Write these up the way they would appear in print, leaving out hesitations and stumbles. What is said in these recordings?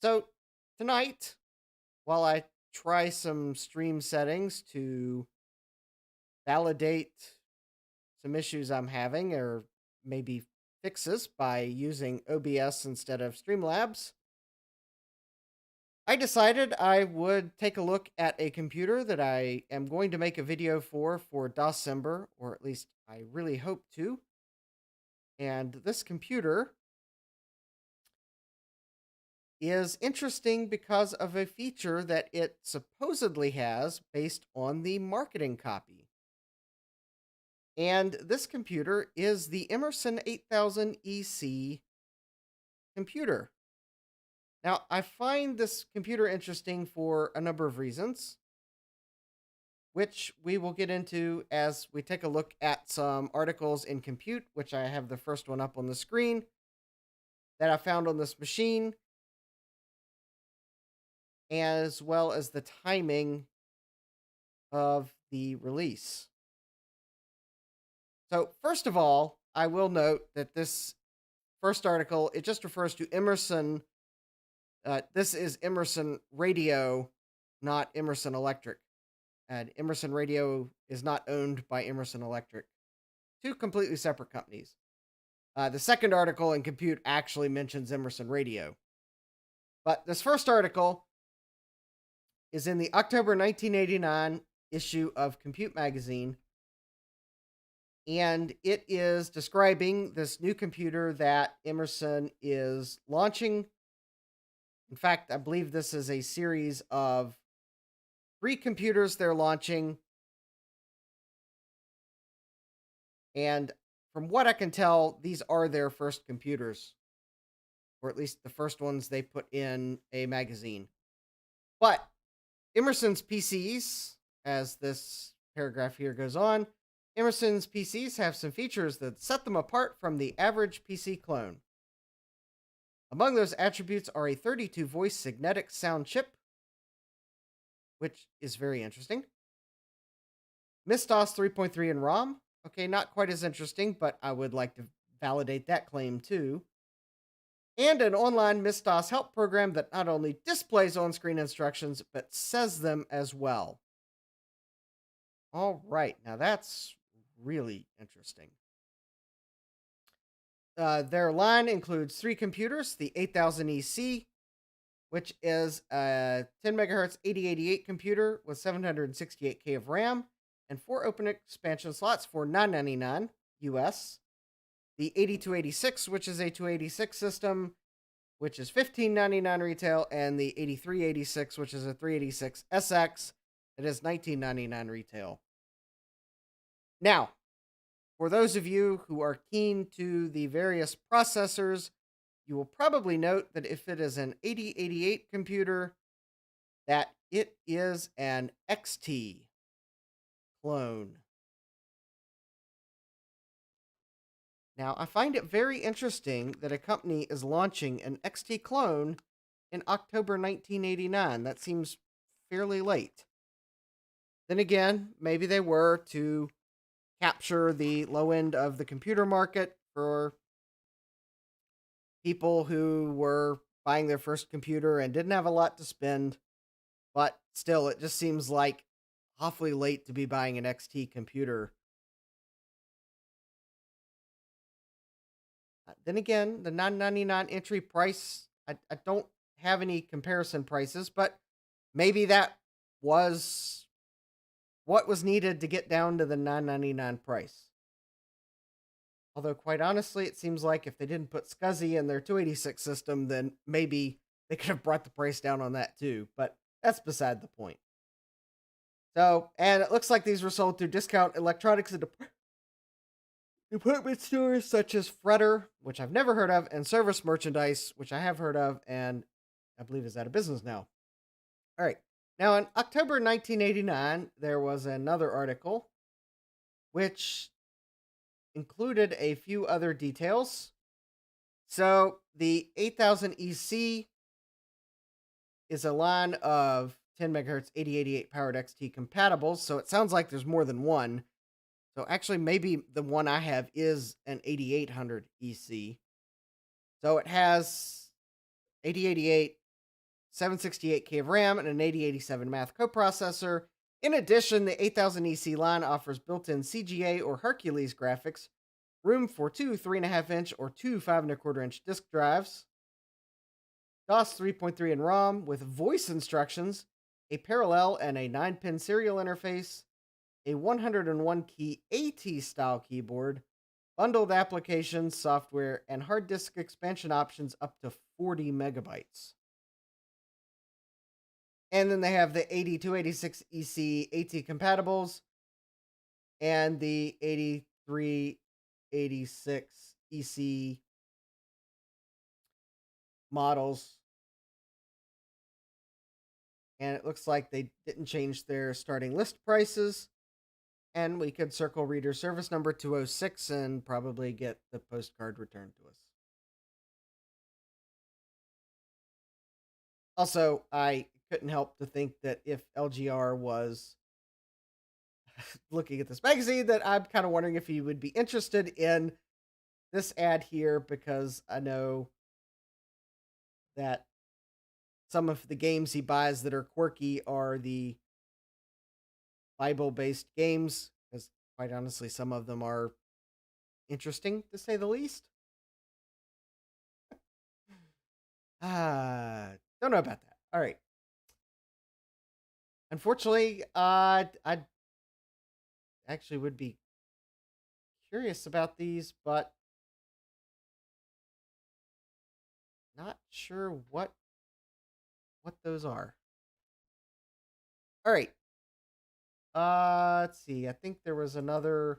So tonight, while I try some stream settings to validate some issues I'm having or maybe fixes by using OBS instead of Streamlabs, I decided I would take a look at a computer that I am going to make a video for December, or at least I really hope to. And this computer is interesting because of a feature that it supposedly has based on the marketing copy. And this computer is the Emerson 8000EC computer. Now, I find this computer interesting for a number of reasons, which we will get into as we take a look at some articles in Compute, which I have the first one up on the screen that I found on this machine, as well as the timing of the release. So, first of all, I will note that this first article, it just refers to Emerson. This is Emerson Radio, not Emerson Electric. And Emerson Radio is not owned by Emerson Electric. Two completely separate companies. The second article in Compute actually mentions Emerson Radio. But this first article is in the October 1989 issue of Compute magazine. And it is describing this new computer that Emerson is launching. In fact, I believe this is a series of 3 computers they're launching. And from what I can tell, these are their first computers, or at least the first ones they put in a magazine. But Emerson's PCs, as this paragraph here goes on, Emerson's PCs have some features that set them apart from the average PC clone. Among those attributes are a 32-voice Signetic sound chip, which is very interesting. MIS-DOS 3.3 in ROM. Okay, not quite as interesting, but I would like to validate that claim too. And an online MIS-DOS help program that not only displays on-screen instructions, but says them as well. All right, now that's really interesting. Their line includes 3 computers, the 8000EC, which is a 10 megahertz 8088 computer with 768K of RAM and 4 open expansion slots for $999 US. The 8286, which is a 286 system, which is $1599 retail, and the 8386, which is a 386 SX, it is $1999 retail. Now, for those of you who are keen to the various processors, you will probably note that if it is an 8088 computer, that it is an XT clone. Now, I find it very interesting that a company is launching an XT clone in October 1989. That seems fairly late. Then again, maybe they were to capture the low end of the computer market for people who were buying their first computer and didn't have a lot to spend. But still, it just seems like awfully late to be buying an XT computer. Then again, the $999 entry price, I don't have any comparison prices, but maybe that was what was needed to get down to the $999 price. Although, quite honestly, it seems like if they didn't put SCSI in their 286 system, then maybe they could have brought the price down on that too, but that's beside the point. So, and it looks like these were sold through discount electronics and department stores such as Fretter, which I've never heard of, and Service Merchandise, which I have heard of, and I believe is out of business now. All right. Now, in October 1989, there was another article which included a few other details. So, the 8000EC is a line of 10 megahertz 8088 powered XT compatibles, so it sounds like there's more than one. So actually, maybe the one I have is an 8800 EC. So it has 8088 768K of RAM, and an 8087 math coprocessor. In addition, the 8000EC line offers built-in CGA or Hercules graphics, room for two 3.5-inch or two 5.25-inch disk drives, DOS 3.3 in ROM with voice instructions, a parallel and a 9-pin serial interface, a 101 key AT style keyboard, bundled applications, software, and hard disk expansion options up to 40 megabytes. And then they have the 8286EC AT compatibles and the 8386EC models. And it looks like they didn't change their starting list prices. And we could circle reader service number 206 and probably get the postcard returned to us. Also, I couldn't help to think that if LGR was looking at this magazine, that I'm kind of wondering if he would be interested in this ad here, because I know that some of the games he buys that are quirky are the Bible-based games, because quite honestly, some of them are interesting, to say the least. Don't know about that. All right. Unfortunately, I actually would be curious about these, but not sure what those are. All right. Let's see. I think there was another.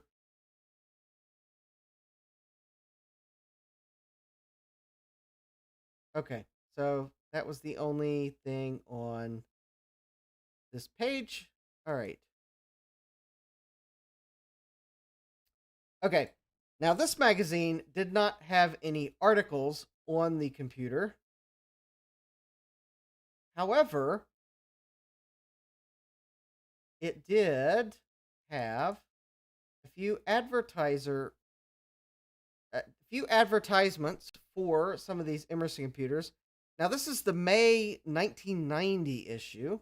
Okay, so that was the only thing on this page. All right. Okay. Now, this magazine did not have any articles on the computer. However, it did have a few advertisements for some of these Emerson computers. Now, this is the May 1990 issue.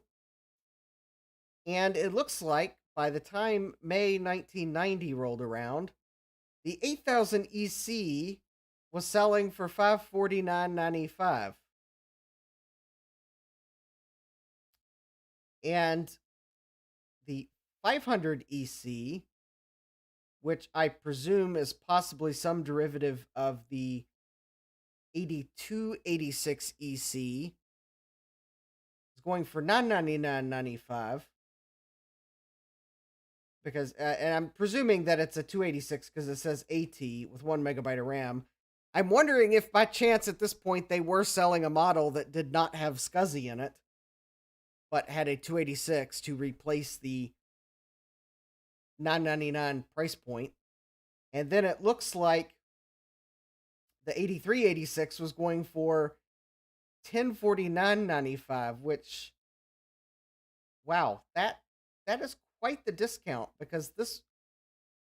And it looks like by the time May 1990 rolled around, the 8000 EC was selling for $549.95. And the 500 EC, which I presume is possibly some derivative of the 8286 EC, is going for $999.95. Because, and I'm presuming that it's a 286 because it says AT with 1 megabyte of RAM. I'm wondering if by chance at this point they were selling a model that did not have SCSI in it, but had a 286 to replace the $999 price point. And then it looks like the 8386 was going for $1049.95, which, wow, that is quite the discount, because this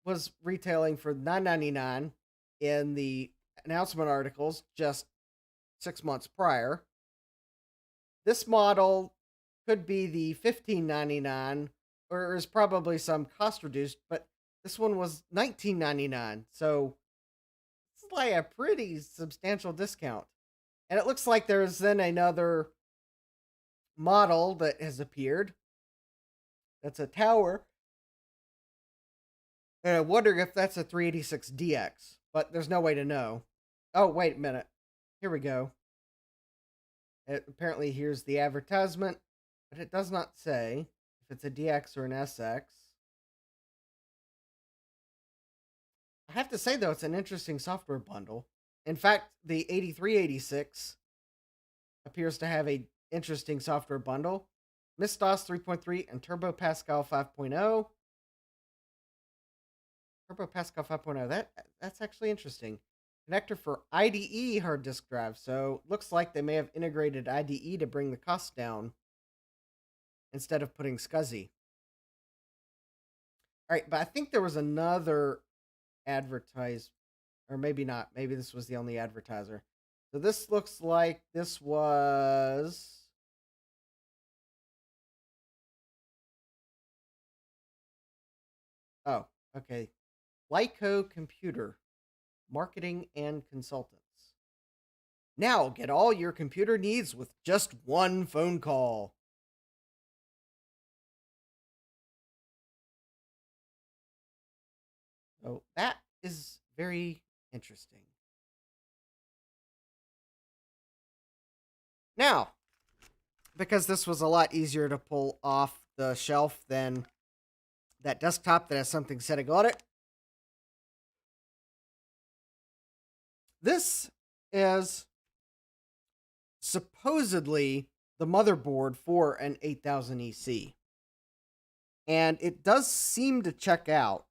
was retailing for $999 in the announcement articles just 6 months prior. This model could be the $1599, or is probably some cost reduced, but this one was $1999, so it's like a pretty substantial discount. And it looks like there's then another model that has appeared. That's a tower. And I wonder if that's a 386DX, but there's no way to know. Oh, wait a minute. Here we go. Apparently, here's the advertisement, but it does not say if it's a DX or an SX. I have to say, though, it's an interesting software bundle. In fact, the 8386 appears to have an interesting software bundle. MS-DOS 3.3 and Turbo Pascal 5.0. Turbo Pascal 5.0, that's actually interesting. Connector for IDE hard disk drive. So looks like they may have integrated IDE to bring the cost down instead of putting SCSI. All right, but I think there was another advertise, or maybe not. Maybe this was the only advertiser. So this looks like this was Oh, okay. Lyco Computer, Marketing and Consultants. Now get all your computer needs with just one phone call. So that is very interesting. Now, because this was a lot easier to pull off the shelf than that desktop that has something setting on it, this is supposedly the motherboard for an 8000EC. And it does seem to check out,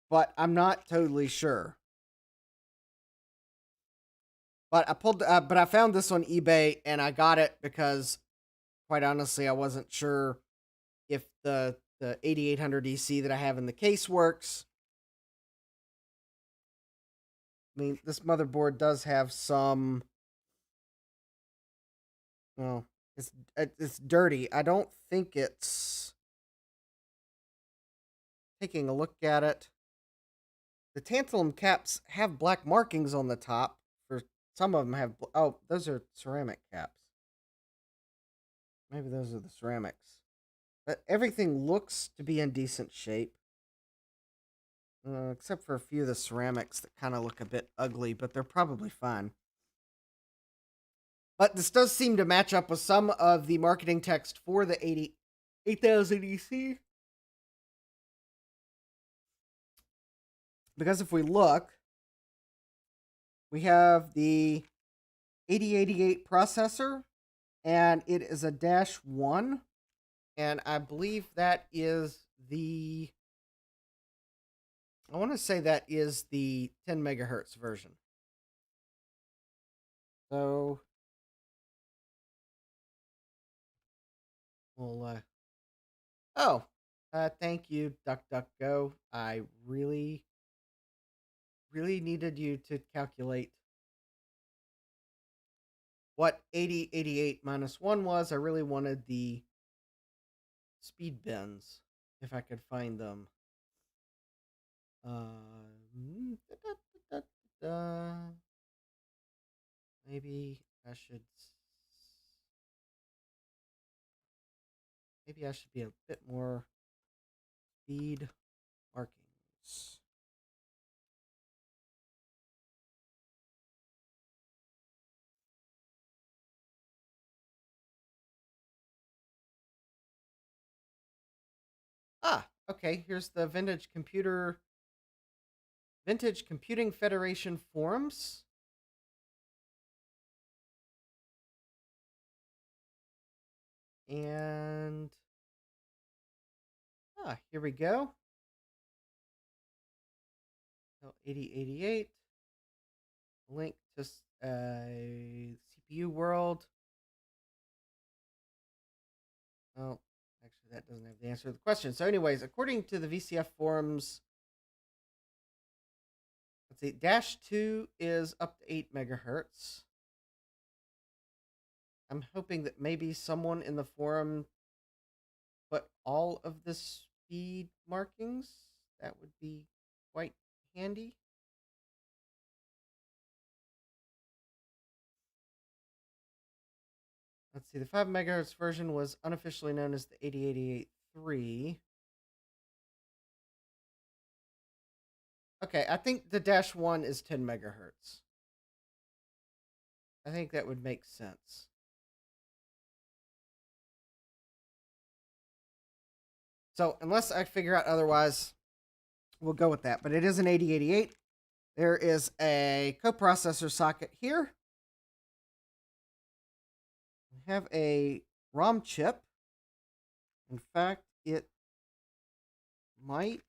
but I'm not totally sure. But I found this on eBay and I got it because, quite honestly, I wasn't sure if the 8800EC that I have in the case works. I mean, this motherboard does have some. Well, it's dirty. I don't think it's. Taking a look at it, the tantalum caps have black markings on the top. For some of them have. Oh, those are ceramic caps. Maybe those are the ceramics. But everything looks to be in decent shape. Except for a few of the ceramics that kind of look a bit ugly, but they're probably fine. But this does seem to match up with some of the marketing text for the 8000EC. Because if we look, we have the 8088 processor, and it is a -1. And I believe that is the. I want to say that is the 10 megahertz version. So we'll. Thank you, DuckDuckGo. I really needed you to calculate what 8088 minus 1 was. I really wanted the speed bins, if I could find them. Maybe I should. Maybe I should be a bit more speed markings. Okay. Here's the Vintage Computing Federation forums. And here we go. 8088. Link to CPU World. Oh, actually, that doesn't have the answer to the question. So, anyways, according to the VCF forums, let's see, -2 is up to 8 megahertz. I'm hoping that maybe someone in the forum put all of the speed markings. That would be quite handy. Let's see, the 5 megahertz version was unofficially known as the 8088-3. Okay, I think the -1 is 10 megahertz. I think that would make sense. So, unless I figure out otherwise, we'll go with that. But it is an 8088. There is a coprocessor socket here. We have a ROM chip. In fact, it might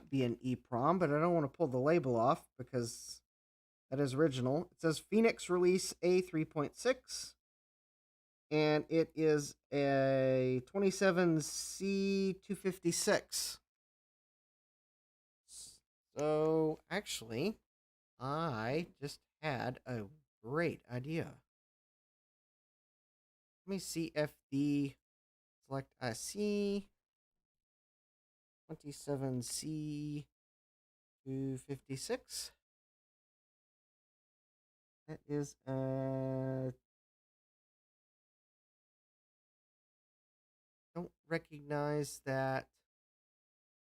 be an EEPROM, but I don't want to pull the label off because that is original. It says Phoenix Release A3.6. And it is a 27C256. So, actually, I just had a great idea. Let me see if the. select IC 27C 256. That is don't recognize that.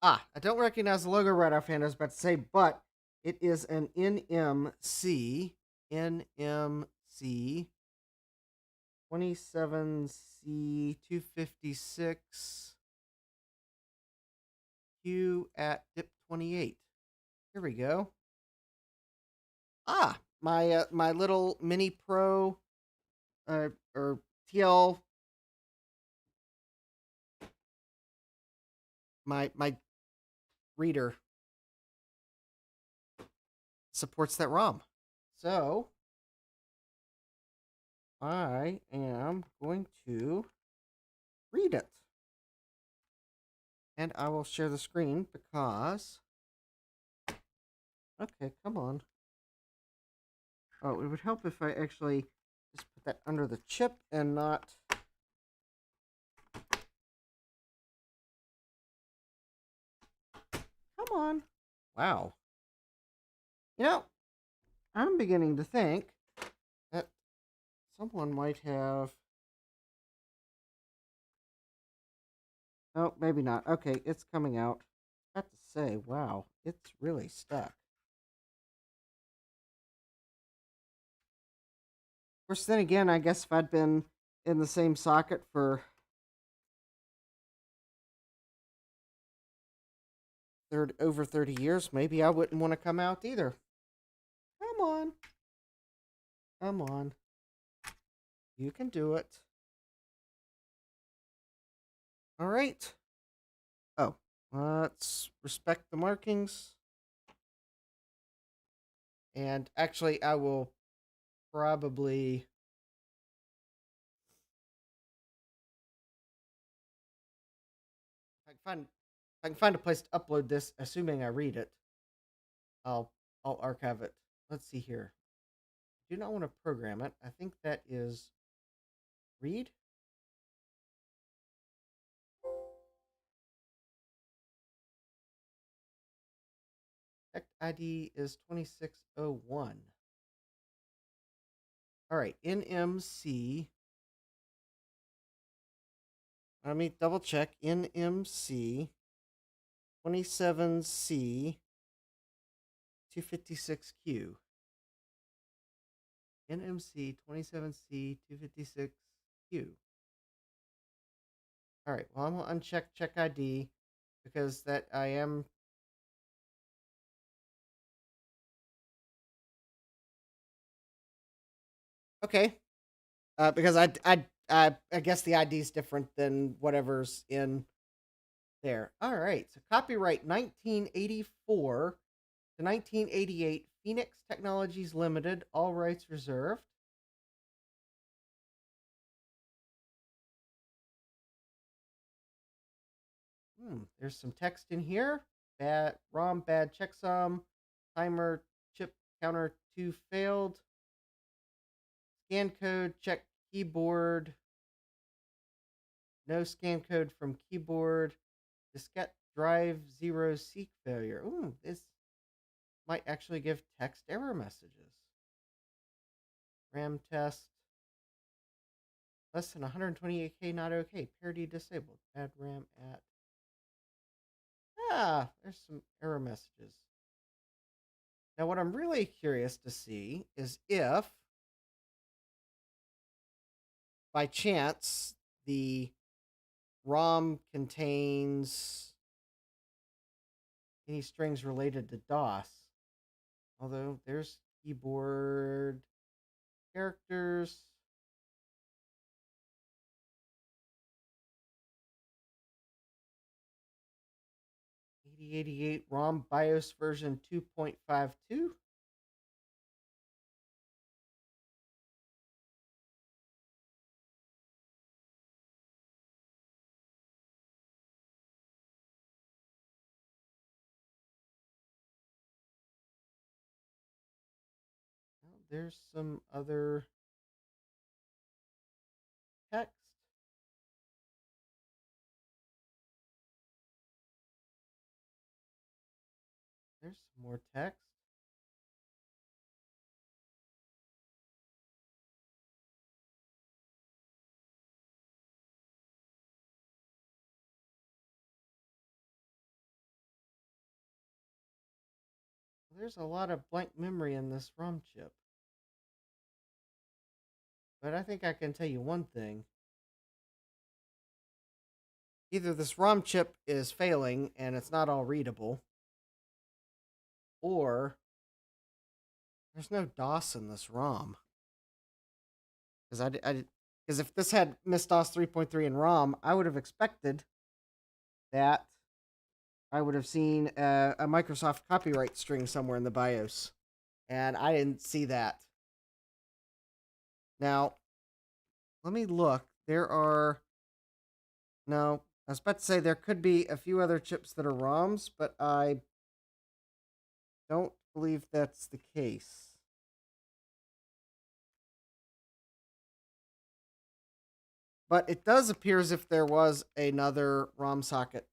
I don't recognize the logo right offhand, I was about to say, but it is an NMC 27C 256 Q at dip 28. Here we go. My little mini pro or TL, my reader supports that ROM. So I am going to read it. And I will share the screen because... Okay, come on. Oh, it would help if I actually just put that under the chip and not... Come on. Wow. You know, I'm beginning to think that someone might have... Oh, maybe not. Okay, it's coming out. I have to say, wow, it's really stuck. Of course, then again, I guess if I'd been in the same socket for over 30 years, maybe I wouldn't want to come out either. Come on. Come on. You can do it. All right. Oh, let's respect the markings. And actually, I will probably... If I can find a place to upload this, assuming I read it, I'll archive it. Let's see here. I do not want to program it. I think that is read. Tech ID is 2601. All right, NMC. Let me double check. NMC 27C 256Q. NMC 27C 256Q. All right, well, I'm going to uncheck check ID because that I am... Okay. Because I guess the ID is different than whatever's in there. All right, so copyright 1984 to 1988, Phoenix Technologies Limited, all rights reserved. There's some text in here. Bad ROM, bad checksum, timer, chip counter 2 failed. Scan code, check keyboard. No scan code from keyboard. Diskette drive 0 seek failure. This might actually give text error messages. RAM test. Less than 128K, not okay. Parity disabled. Add RAM at... there's some error messages. Now, what I'm really curious to see is if, by chance, the ROM contains any strings related to DOS. Although there's keyboard characters. .8088 ROM BIOS version 2.52. There's some other text. More text. There's a lot of blank memory in this ROM chip. But I think I can tell you one thing. Either this ROM chip is failing and it's not all readable, or there's no DOS in this ROM. Because if this had MS-DOS 3.3 in ROM, I would have expected that I would have seen a Microsoft copyright string somewhere in the BIOS. And I didn't see that. Now, let me look. No, I was about to say there could be a few other chips that are ROMs, but I don't believe that's the case. But it does appear as if there was another ROM socket.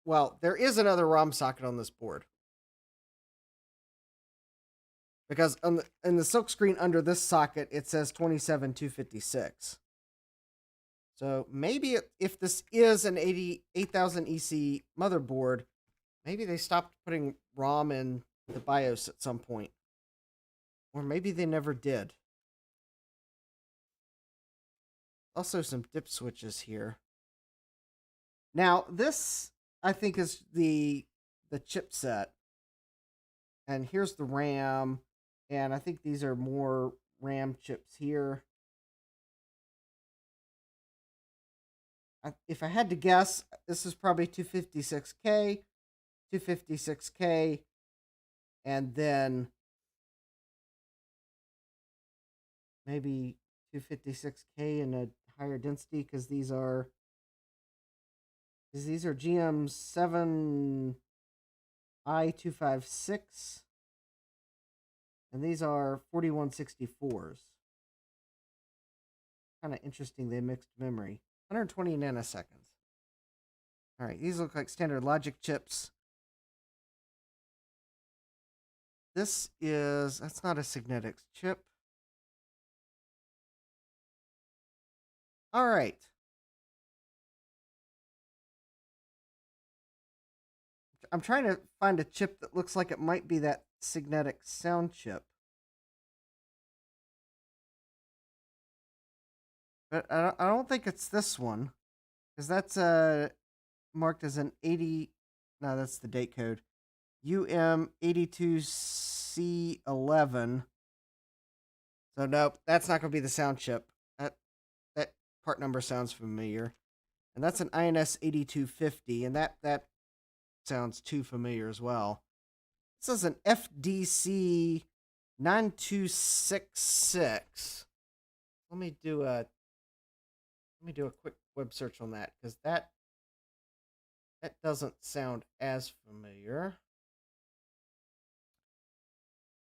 Well, there is another ROM socket on this board. Because in the silkscreen under this socket, it says 27256. So maybe if this is an 8000EC motherboard, maybe they stopped putting ROM in the BIOS at some point. Or maybe they never did. Also some dip switches here. Now, this, I think, is the chipset. And here's the RAM. And I think these are more RAM chips here. If I had to guess, this is probably 256K, 256K, and then maybe 256K in a higher density, because these are GM7i256, and these are 4164s. Kind of interesting, they mixed memory. 120 nanoseconds. All right, these look like standard logic chips. That's not a Signetics chip. All right. I'm trying to find a chip that looks like it might be that Signetics sound chip. But I don't think it's this one, because that's marked as an 80. No, that's the date code. UM82C11. So nope, that's not going to be the sound chip. That part number sounds familiar, and that's an INS 8250, and that sounds too familiar as well. This is an FDC 9266. Let me do a quick web search on that, because that doesn't sound as familiar.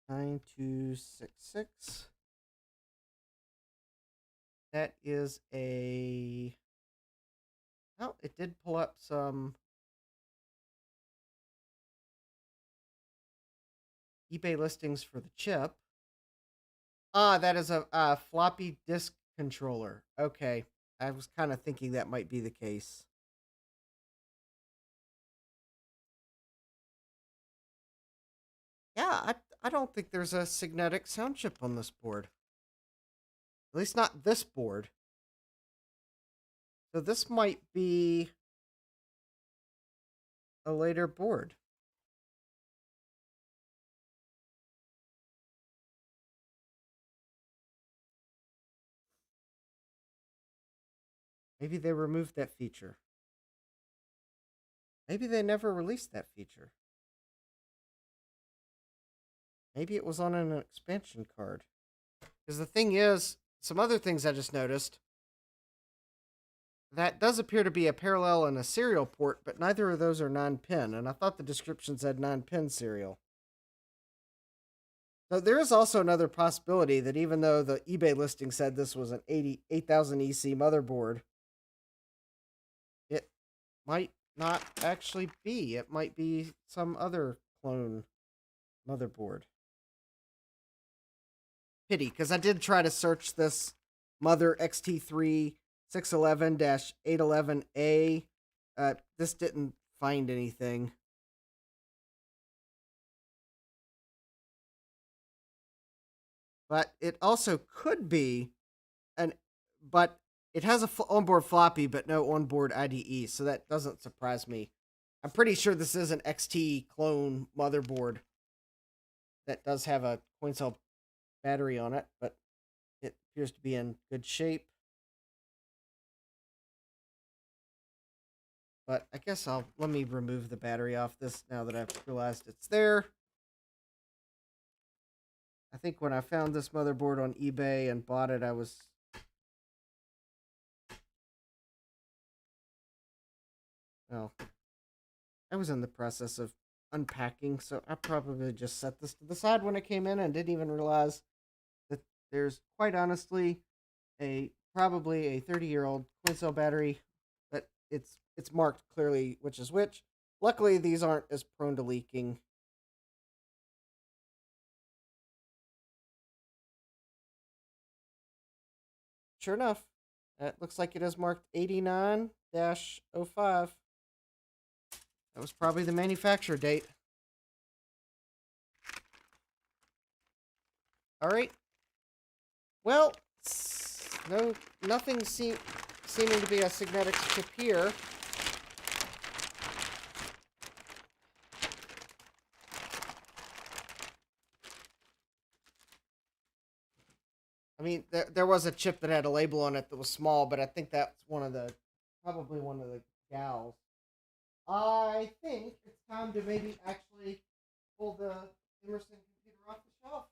9266. That is a... Oh, it did pull up some eBay listings for the chip. That is a floppy disk controller. Okay, I was kind of thinking that might be the case. Yeah, I don't think there's a Signetics sound chip on this board. At least not this board. So this might be a later board. Maybe they removed that feature. Maybe they never released that feature. Maybe it was on an expansion card. Because the thing is, some other things I just noticed, that does appear to be a parallel and a serial port, but neither of those are 9-pin, and I thought the description said 9-pin serial. So there is also another possibility that even though the eBay listing said this was an 8000EC motherboard, it might not actually be. It might be some other clone motherboard. Pity, because I did try to search this Mother XT3 611-811A. This didn't find anything. But it also could be but it has a onboard floppy, but no onboard IDE, so that doesn't surprise me. I'm pretty sure this is an XT clone motherboard that does have a coin cell battery on it, but it appears to be in good shape. But I guess let me remove the battery off this now that I've realized it's there. I think when I found this motherboard on eBay and bought it, I was in the process of unpacking, so I probably just set this to the side when I came in and didn't even realize that there's quite honestly probably a 30-year-old coin cell battery, but it's marked clearly which is which. Luckily, these aren't as prone to leaking. Sure enough, it looks like it is marked 89-05. That was probably the manufacturer date. All right. Well, nothing seeming to be a Signetics chip here. I mean, there was a chip that had a label on it that was small, but I think that's probably one of the gals. I think it's time to maybe actually pull the Emerson computer off the shelf.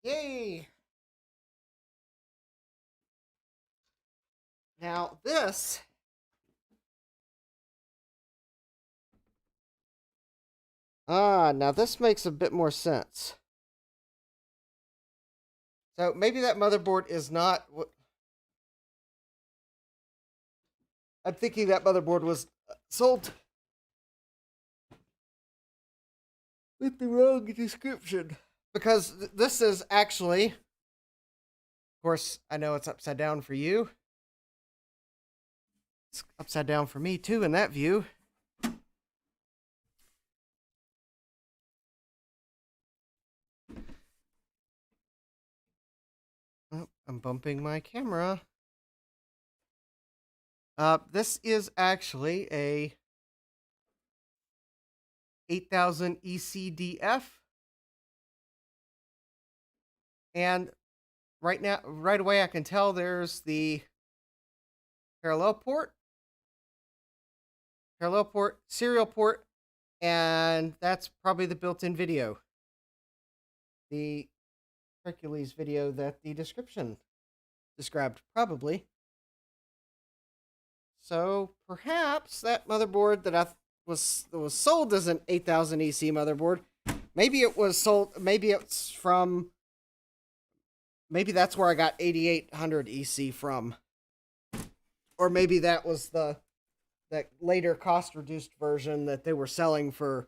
Yay! Now this now this makes a bit more sense. So maybe that motherboard is not what I'm thinking. That motherboard was sold with the wrong description, because this is actually, of course, I know it's upside down for you. It's upside down for me too in that view. Oh, I'm bumping my camera. This is actually a 8000 ECDF. And right away I can tell there's the parallel port, serial port, and that's probably the built-in video. The Hercules video that the description described, probably. So perhaps that motherboard that was sold as an 8000 EC motherboard, maybe it was sold, maybe that's where I got 8800 EC from. Or maybe that was that later cost reduced version that they were selling for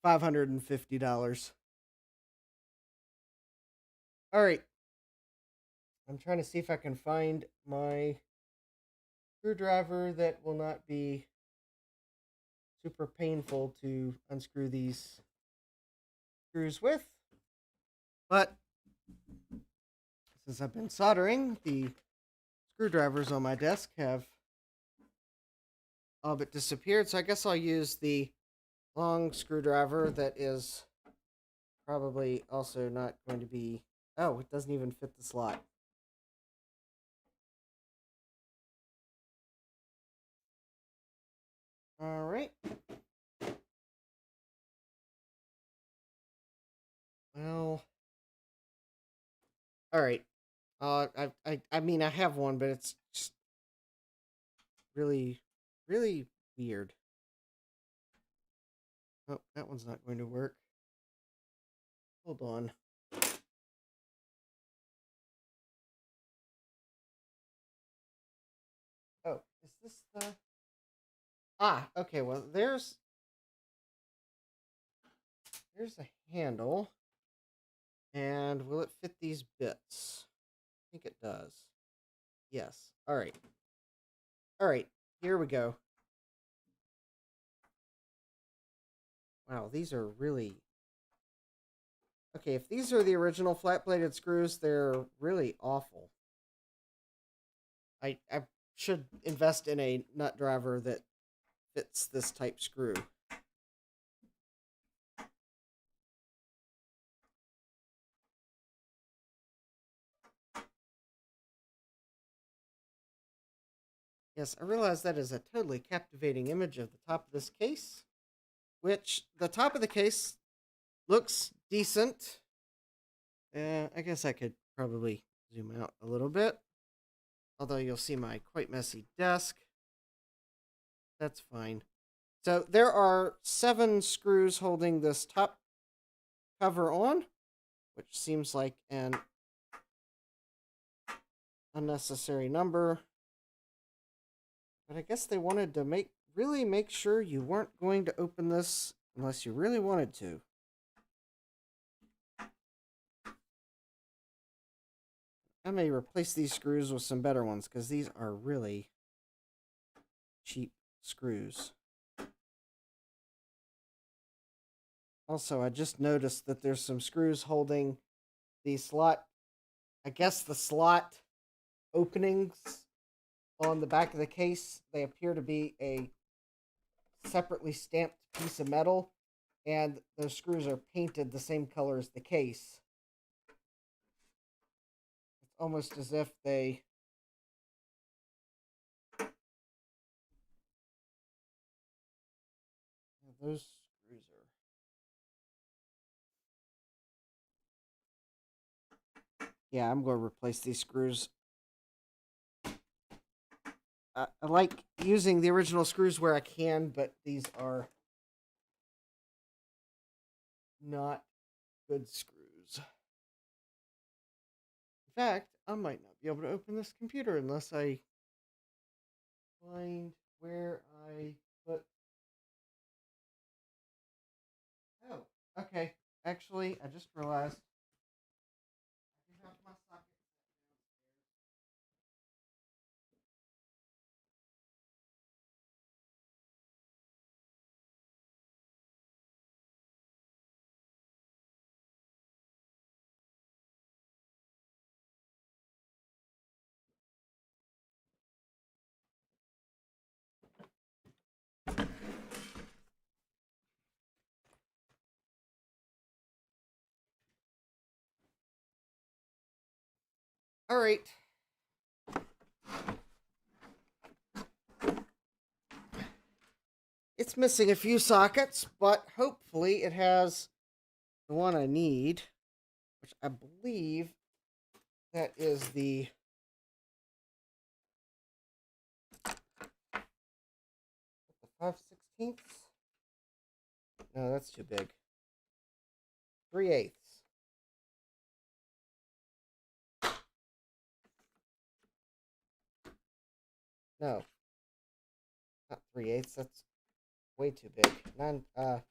$550. All right. I'm trying to see if I can find my screwdriver that will not be super painful to unscrew these screws with. But since I've been soldering, the screwdrivers on my desk have all but disappeared, so I guess I'll use the long screwdriver that is probably also not going to be... Oh, it doesn't even fit the slot. All right. Well, All right. I mean, I have one, but it's just really, really weird. Oh, that one's not going to work. Hold on. Oh, is this the... Ah, okay, well, there's a handle. And will it fit these bits? I think it does. Yes. All right. All right, here we go. Wow, these are really... Okay, if these are the original flat-bladed screws, they're really awful. I should invest in a nut driver that fits this type screw. Yes, I realize that is a totally captivating image of the top of this case, which the top of the case looks decent. I guess I could probably zoom out a little bit, although you'll see my quite messy desk. That's fine. So there are 7 screws holding this top cover on, which seems like an unnecessary number. But I guess they wanted to really make sure you weren't going to open this unless you really wanted to. I may replace these screws with some better ones because these are really cheap screws. Also, I just noticed that there's some screws holding the slot, I guess the slot openings on the back of the case. They appear to be a separately stamped piece of metal, and those screws are painted the same color as the case. It's almost as if they... Those screws are... Yeah, I'm going to replace these screws. I like using the original screws where I can, but these are not good screws. In fact, I might not be able to open this computer unless I find where I put... Oh, okay. Actually, I just realized I do have my socket downstairs. All right. It's missing a few sockets, but hopefully it has the one I need, which I believe that is the 5/16. No, that's too big. 3/8. No, not 3/8. That's way too big. I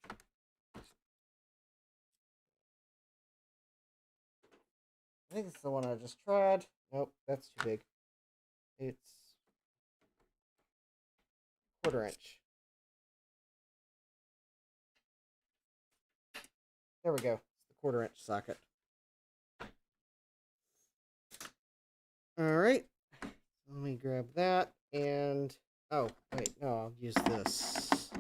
think it's the one I just tried. Nope, that's too big. It's 1/4 inch. There we go. It's the 1/4 inch socket. All right. Let me grab that and... Oh, wait, no, I'll use this.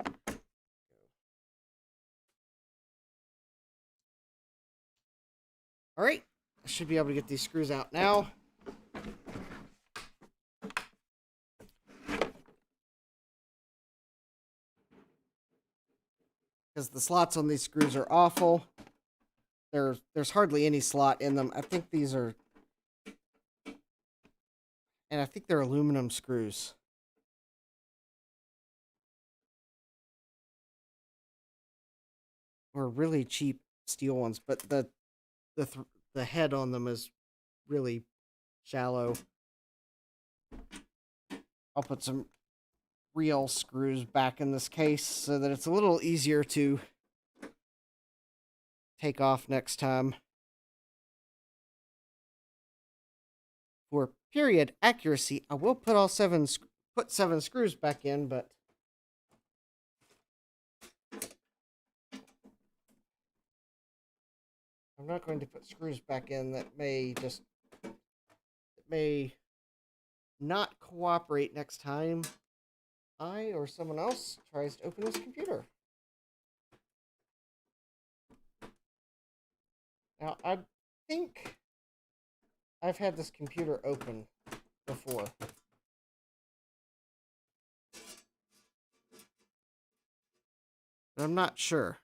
All right. I should be able to get these screws out now. Because the slots on these screws are awful. There's hardly any slot in them. I think these are And I think they're aluminum screws. Or really cheap steel ones, but the head on them is really shallow. I'll put some real screws back in this case so that it's a little easier to take off next time. For period accuracy, I will put seven screws back in, but I'm not going to put screws back in that may not cooperate next time I or someone else tries to open this computer. Now, I think I've had this computer open before. But I'm not sure.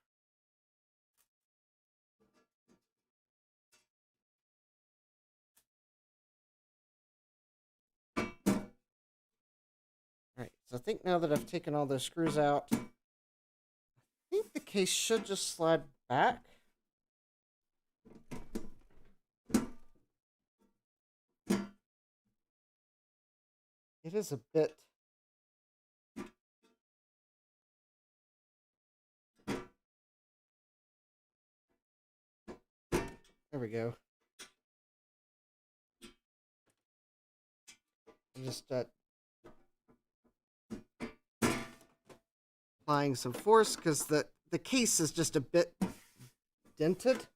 Alright, so I think now that I've taken all those screws out, I think the case should just slide back. It is a bit... There we go. I'm just applying some force because the case is just a bit dented.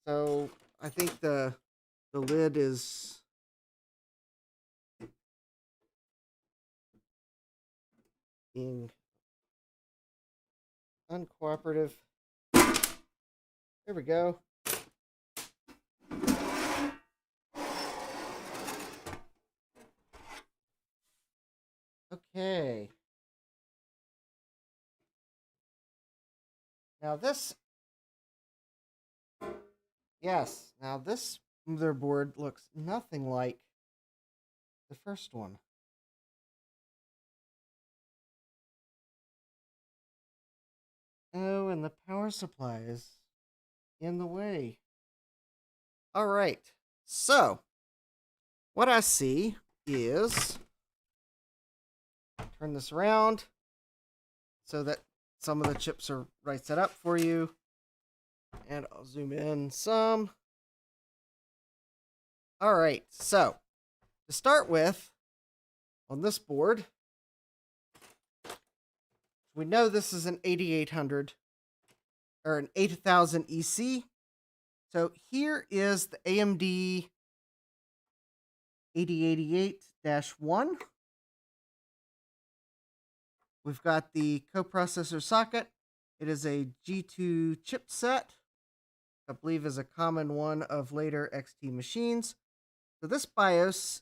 So I think the lid is being uncooperative. There we go. Okay. Now this... Yes, now this motherboard looks nothing like the first one. Oh, and the power supply is in the way. All right. So, what I see is... Turn this around so that some of the chips are right set up for you. And I'll zoom in some. All right. So, to start with, on this board, we know this is an 8800 or an 8000 EC. So here is the AMD 8088-1. We've got the coprocessor socket. It is a G2 chipset. I believe is a common one of later XT machines. So this BIOS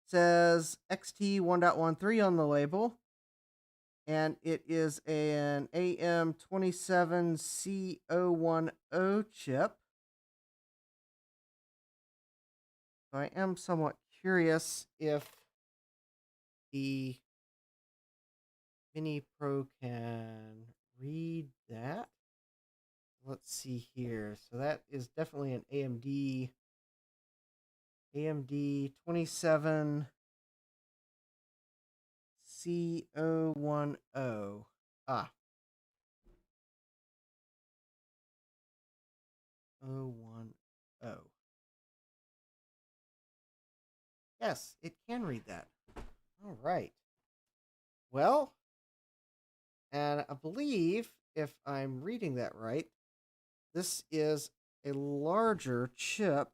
says XT 1.13 on the label. And it is an AM27C010 chip. So I am somewhat curious if the Mini Pro can read that. Let's see here. So that is definitely an AMD 27 C010. Ah. 010. Yes, it can read that. All right. Well, and I believe, if I'm reading that right, this is a larger chip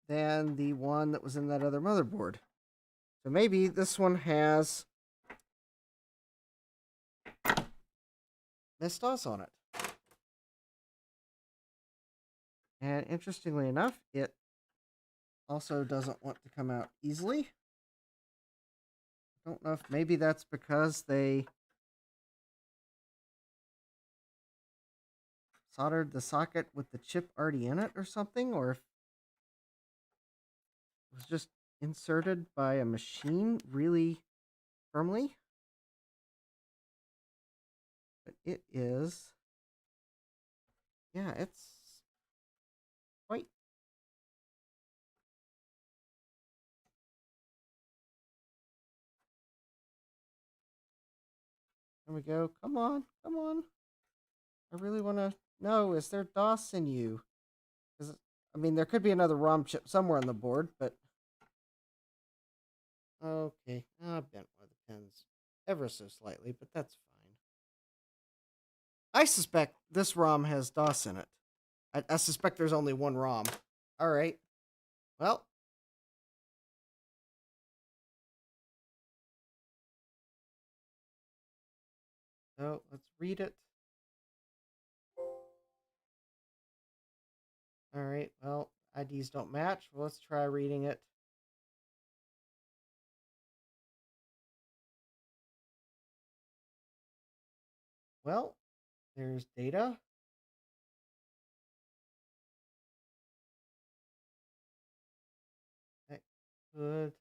than the one that was in that other motherboard. So maybe this one has MS-DOS on it. And interestingly enough, it also doesn't want to come out easily. I don't know if maybe that's because they soldered the socket with the chip already in it or something, or if was just inserted by a machine really firmly. But it is, yeah, it's quite. There we go. Come on, come on. I really want to know, is there DOS in you? Because, I mean, there could be another ROM chip somewhere on the board, but. Okay, I bent one of the pins ever so slightly, but that's fine. I suspect this ROM has DOS in it. I suspect there's only one ROM. All right. Well. So let's read it. All right. Well, IDs don't match. Well, let's try reading it. Well, there's data. That could.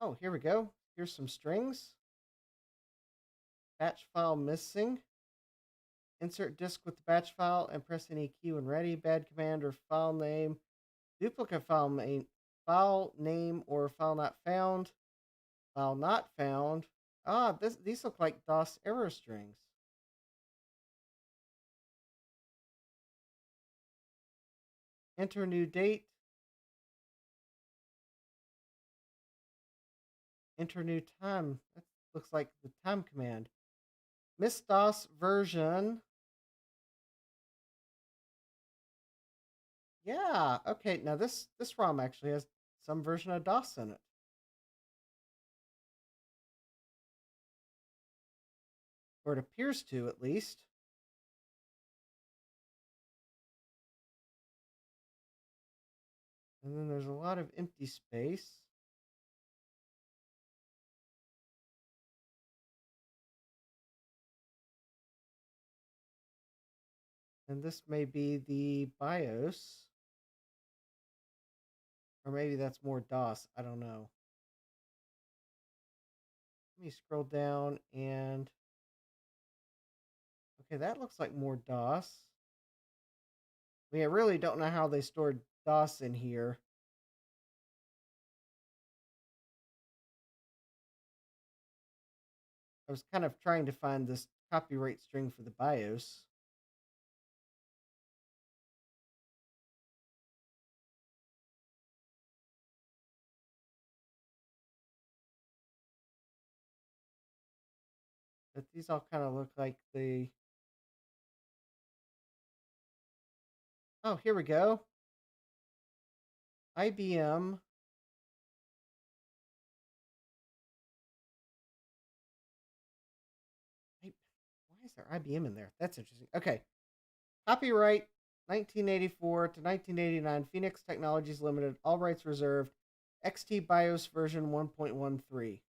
Oh, here we go. Here's some strings. Batch file missing. Insert disk with the batch file and press any key when ready. Bad command or file name. Duplicate file name or file not found. File not found. Ah, these look like DOS error strings. Enter new date. Enter new time. That looks like the time command. Miss DOS version. Yeah, okay. Now this ROM actually has some version of DOS in it. Or it appears to, at least. And then there's a lot of empty space. And this may be the BIOS. Or maybe that's more DOS. I don't know. Let me scroll down and. Okay, that looks like more DOS. I really don't know how they stored DOS in here. I was kind of trying to find this copyright string for the BIOS. But these all kind of look like the. Oh, here we go. IBM. Why is there IBM in there? That's interesting. Okay. Copyright 1984 to 1989, Phoenix Technologies Limited, all rights reserved, XT BIOS version 1.13.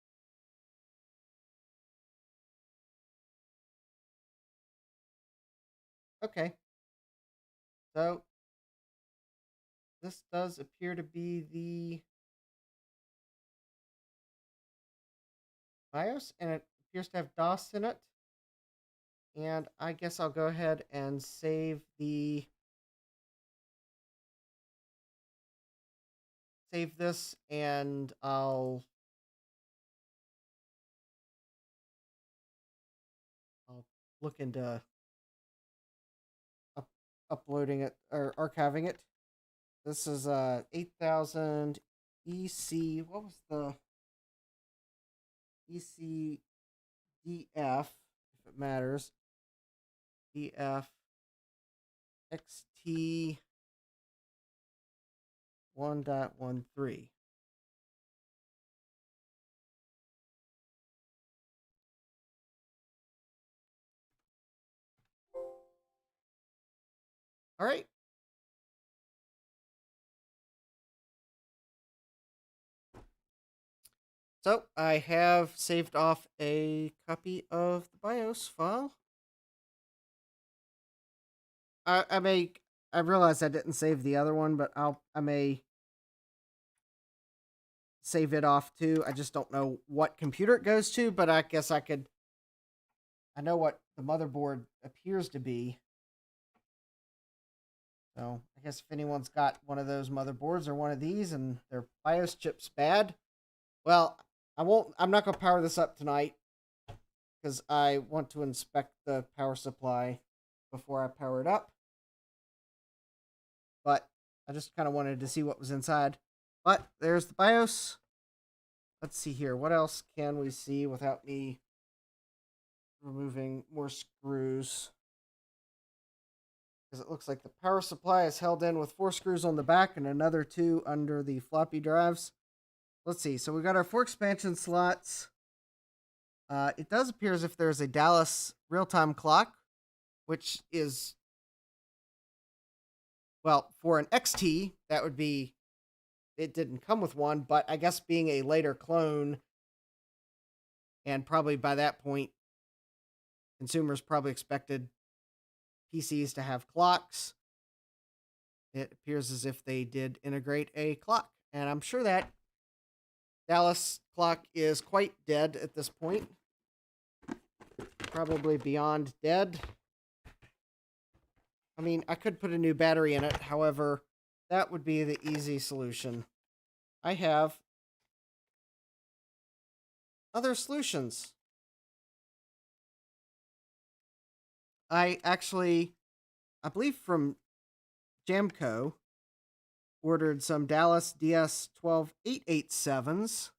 Okay. So this does appear to be the BIOS, and it appears to have DOS in it. And I guess I'll go ahead and save this, and I'll look into uploading it or archiving it. This is 8000 EC. What was the EC DF, if it matters? DF XT 1.13. All right. So I have saved off a copy of the BIOS file. I realized I didn't save the other one, but I may save it off too. I just don't know what computer it goes to, but I guess I know what the motherboard appears to be. So I guess if anyone's got one of those motherboards or one of these and their BIOS chip's bad, well, I'm not gonna power this up tonight because I want to inspect the power supply before I power it up. But I just kind of wanted to see what was inside. But there's the BIOS. Let's see here. What else can we see without me removing more screws? Because it looks like the power supply is held in with 4 screws on the back and another 2 under the floppy drives. Let's see. So we got our 4 expansion slots. It does appear as if there's a Dallas real-time clock, which is, well, for an XT, that would be, it didn't come with one, but I guess being a later clone, and probably by that point, consumers probably expected PCs to have clocks. It appears as if they did integrate a clock, and I'm sure that Dallas clock is quite dead at this point. Probably beyond dead. I mean, I could put a new battery in it, however, that would be the easy solution. I have other solutions. I believe from Jamco, ordered some Dallas DS12887s.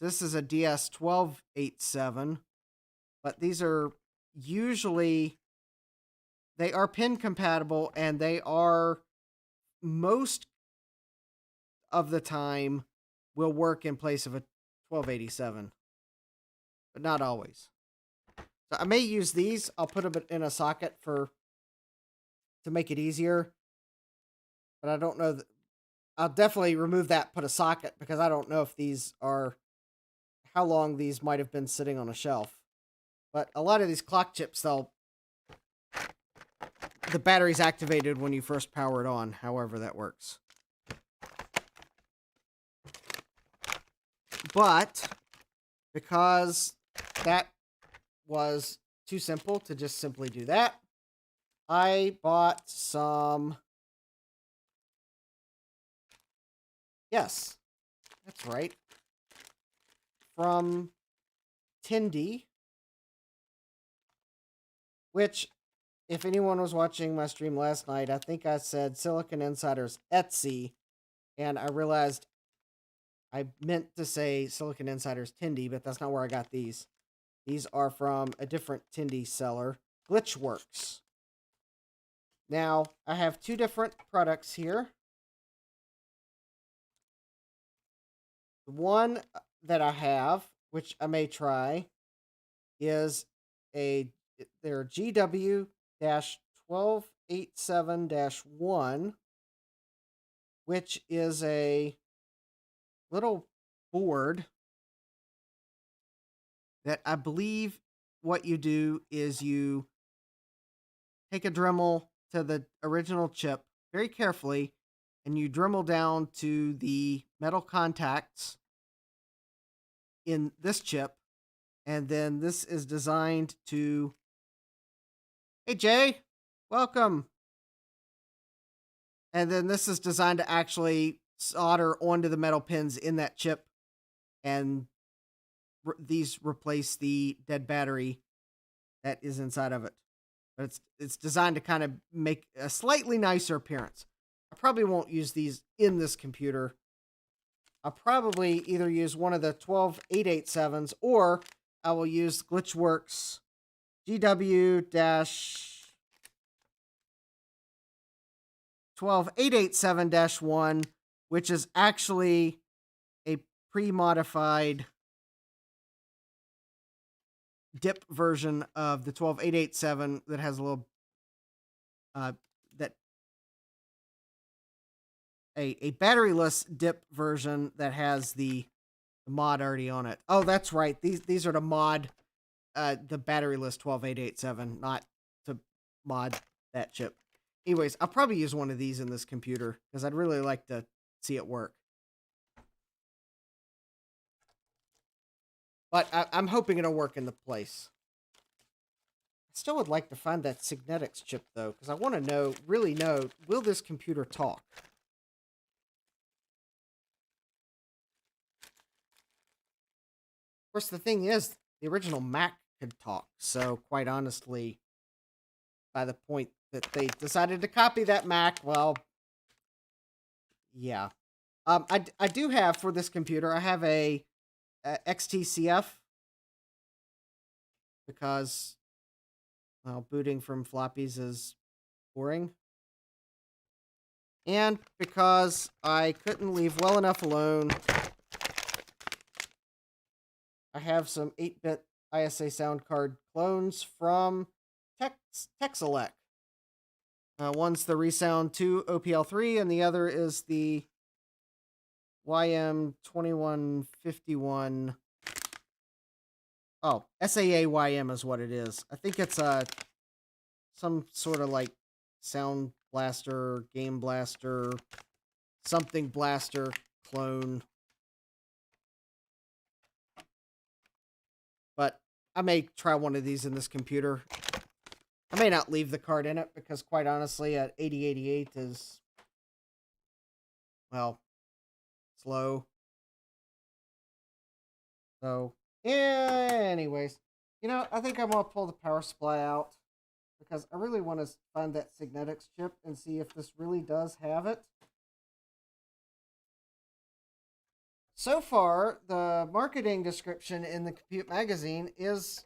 This is a DS1287, but these are usually, they are pin compatible, and they are most of the time will work in place of a 1287, but not always. So I may use these. I'll put them in a socket to make it easier, but I don't know. I'll definitely remove that, put a socket, because I don't know if these are, how long these might have been sitting on a shelf. But a lot of these clock chips, the battery's activated when you first power it on, however that works. But because that was too simple to just simply do that, I bought some, yes, that's right, from Tindy, which, if anyone was watching my stream last night, I think I said Silicon Insider's Etsy, and I realized I meant to say Silicon Insider's Tindy, but that's not where I got these. These are from a different Tindy seller, Glitchworks. Now, I have 2 different products here. The one that I have, which I may try, is their GW-1287-1, which is a little board that I believe what you do is you take a Dremel to the original chip very carefully, and you Dremel down to the metal contacts in this chip, and then this is designed to, hey Jay, welcome. And then this is designed to actually solder onto the metal pins in that chip, and these replace the dead battery that is inside of it. But it's designed to kind of make a slightly nicer appearance. I probably won't use these in this computer. I'll probably either use one of the 12887s, or I will use Glitchworks GW-12887-1, which is actually a pre-modified dip version of the 12887 that has a little a batteryless dip version that has the mod already on it. Oh, that's right. These are to mod the batteryless 12887, not to mod that chip. Anyways, I'll probably use one of these in this computer because I'd really like to see it work. But I'm hoping it'll work in the place. I still would like to find that Signetics chip, though, because I want to know, really know, will this computer talk? Of course, the thing is, the original Mac could talk. So, quite honestly, by the point that they decided to copy that Mac, well, yeah. I do have, for this computer, I have a XT-CF because, well, booting from floppies is boring. And because I couldn't leave well enough alone, I have some 8-bit ISA sound card clones from Texelec. One's the Resound 2 OPL3, and the other is the YM2151. Oh, SAA-YM is what it is. I think it's some sort of like sound blaster, game blaster, something blaster clone. But I may try one of these in this computer. I may not leave the card in it because, quite honestly, at 8088 is, well, slow. So, anyways, I think I'm going to pull the power supply out because I really want to find that Signetics chip and see if this really does have it. So far, the marketing description in the Compute magazine is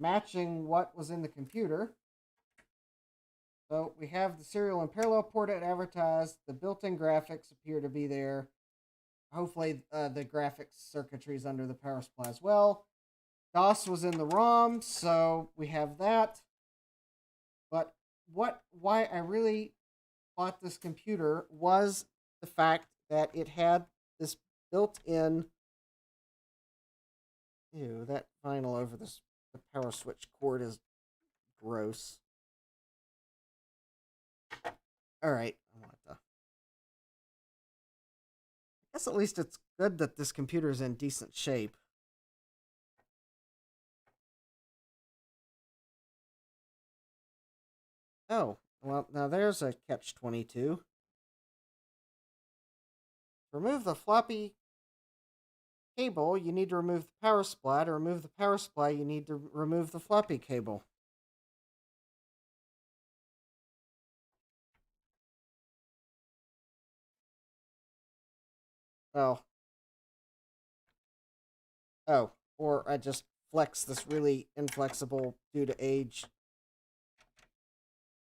matching what was in the computer. So we have the serial and parallel port advertised. The built-in graphics appear to be there. Hopefully the graphics circuitry is under the power supply as well. DOS was in the ROM, so we have that. But why I really bought this computer was the fact that it had this built-in... Ew, that vinyl over the power switch cord is gross. Alright, I guess at least it's good that this computer is in decent shape. Oh, well, now there's a catch-22. Remove the floppy cable, you need to remove the power supply. To remove the power supply, you need to remove the floppy cable. Oh. Oh, or I just flex this really inflexible due to age.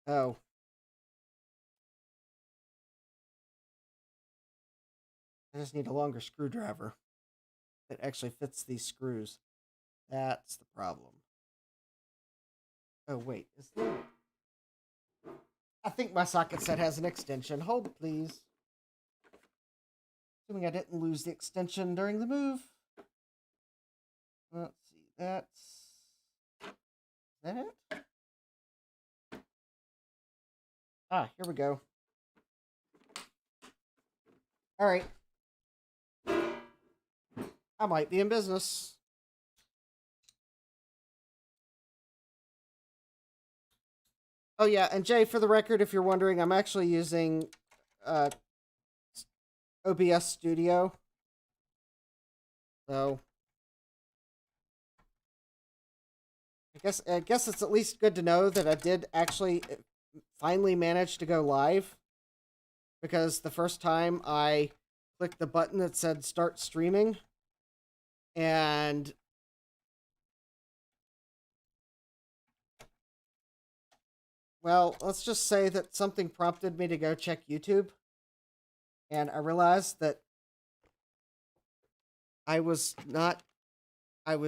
Oh. I just need a longer screwdriver that actually fits these screws. That's the problem. Oh, wait. Is there... I think my socket set has an extension. Hold, please. Assuming I didn't lose the extension during the move. Let's see. Is that it? Ah, here we go. All right. I might be in business. Oh, yeah, and Jay, for the record, if you're wondering, I'm actually using OBS Studio. So, I guess it's at least good to know that I did actually finally manage to go live. Because the first time I clicked the button that said start streaming, and well, let's just say that something prompted me to go check YouTube, and I realized that I was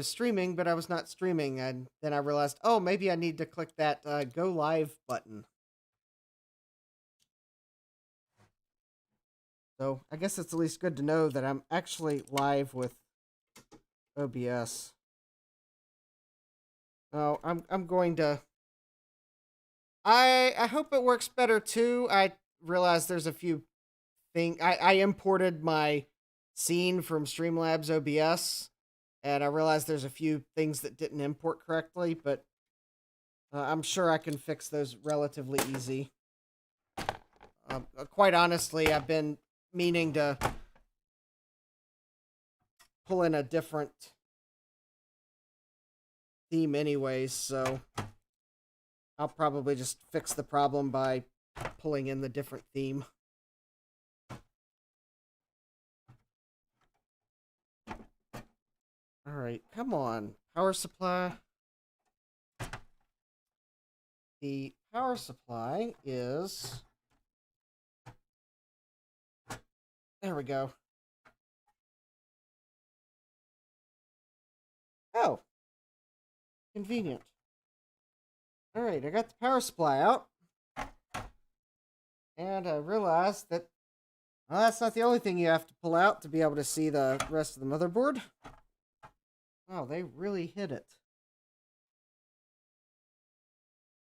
streaming, but I was not streaming, and then I realized, oh, maybe I need to click that go live button. So I guess it's at least good to know that I'm actually live with OBS. Oh, I'm going to I hope it works better too. I realized there's a few things. I imported my scene from Streamlabs OBS, and I realized there's a few things that didn't import correctly, but I'm sure I can fix those relatively easy. Quite honestly, I've been meaning to pull in a different theme anyways, so I'll probably just fix the problem by pulling in the different theme. All right, come on. Power supply. The power supply is... There we go. Oh. Convenient. All right, I got the power supply out. And I realized that, well, that's not the only thing you have to pull out to be able to see the rest of the motherboard. Wow, they really hit it.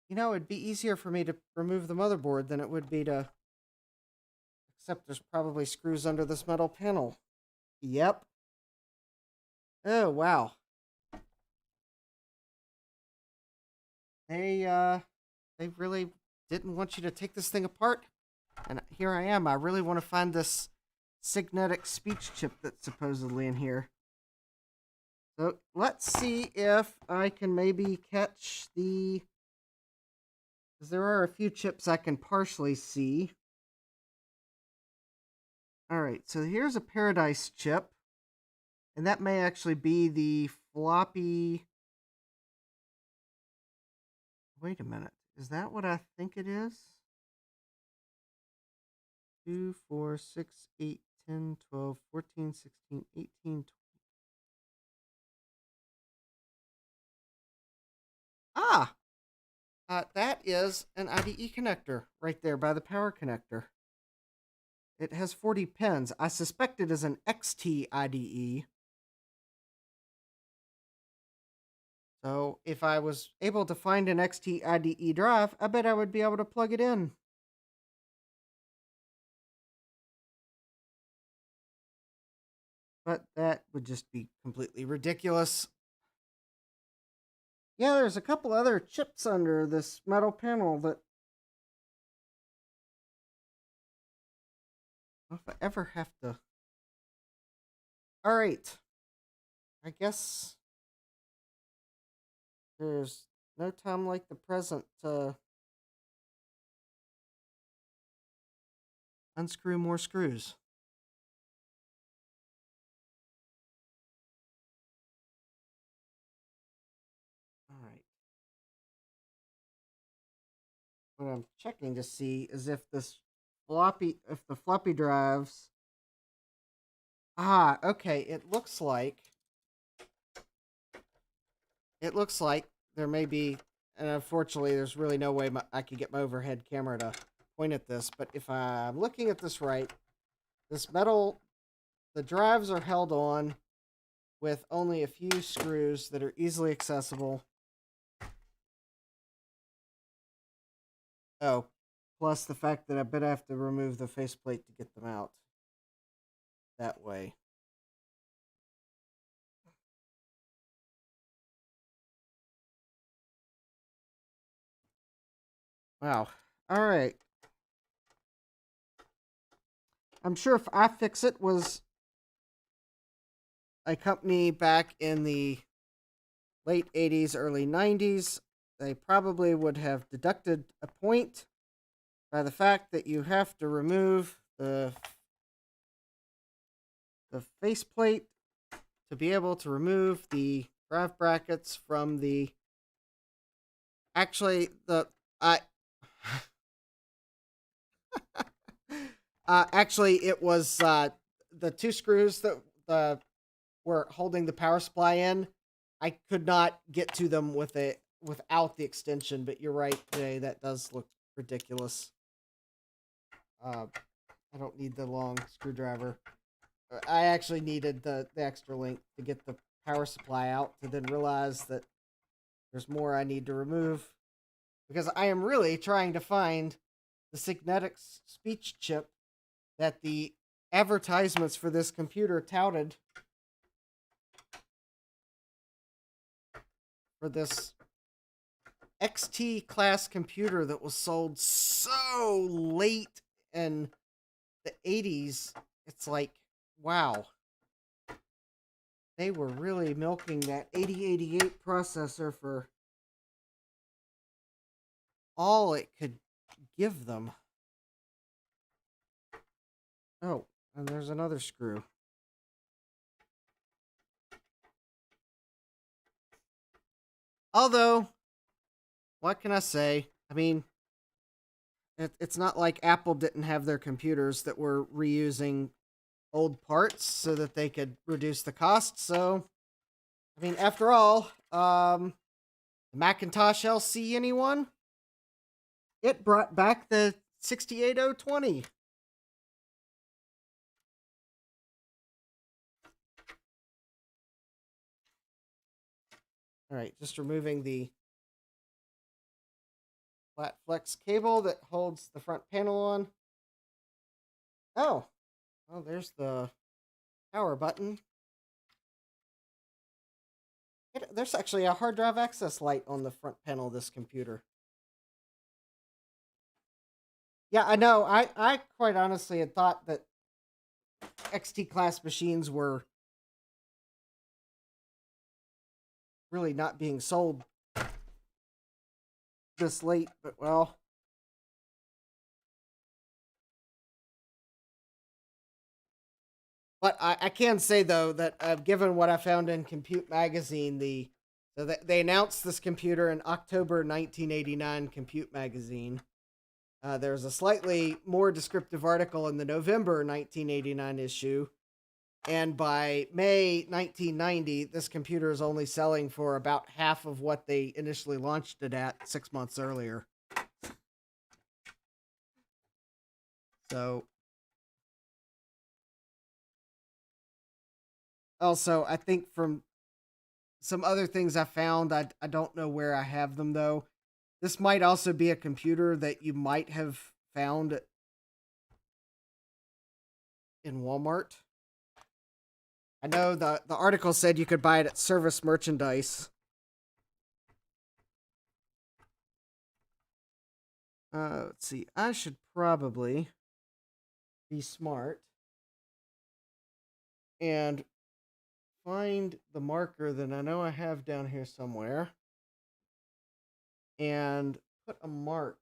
You know, it'd be easier for me to remove the motherboard than it would be to... Except there's probably screws under this metal panel. Yep. Oh, wow. They really didn't want you to take this thing apart. And here I am. I really want to find this signetic speech chip that's supposedly in here. So let's see if I can maybe catch the... Because there are a few chips I can partially see. Alright, so here's a Paradise chip. And that may actually be the floppy... Wait a minute. Is that what I think it is? 2, 4, 6, 8, 10, 12, 14, 16, 18, 20. Ah! That is an IDE connector right there by the power connector. It has 40 pins. I suspect it is an XT IDE. So if I was able to find an XT IDE drive, I bet I would be able to plug it in. But that would just be completely ridiculous. Yeah, there's a couple other chips under this metal panel that... If I ever have to... Alright. I guess... There's no time like the present to... unscrew more screws. Alright. What I'm checking to see is if the floppy drives... Ah, okay, it looks like there may be, and unfortunately there's really no way I could get my overhead camera to point at this, but if I'm looking at this right, this metal, the drives are held on with only a few screws that are easily accessible. Oh, plus the fact that I bet I have to remove the faceplate to get them out that way. Wow. All right. I'm sure if iFixit was a company back in the late 80s, early 90s, they probably would have deducted a point by the fact that you have to remove the faceplate to be able to remove the drive brackets from the... Actually, actually, it was the two screws that were holding the power supply in. I could not get to them without the extension, but you're right, Jay, that does look ridiculous. I don't need the long screwdriver. I actually needed the extra link to get the power supply out to then realize that there's more I need to remove. because I am really trying to find the Signetics speech chip that the advertisements for this computer touted for this XT-class computer that was sold so late in the 80s. It's like, wow. They were really milking that 8088 processor for all it could give them. Oh, and there's another screw. Although, what can I say? I mean, it's not like Apple didn't have their computers that were reusing old parts so that they could reduce the cost. So, I mean, after all, the Macintosh LC, anyone? It brought back the 68020. All right, just removing the flat flex cable that holds the front panel on. Oh, well, there's the power button. There's actually a hard drive access light on the front panel of this computer. Yeah, I know. I quite honestly had thought that XT-class machines were really not being sold this late, but well. But I can say, though, that given what I found in Compute Magazine, they announced this computer in October 1989 Compute Magazine. There's a slightly more descriptive article in the November 1989 issue. And by May 1990, this computer is only selling for about half of what they initially launched it at 6 months earlier. So, also, I think from some other things I found, I don't know where I have them, though. This might also be a computer that you might have found in Walmart. I know the article said you could buy it at Service Merchandise. Let's see. I should probably be smart and find the marker that I know I have down here somewhere and put a mark.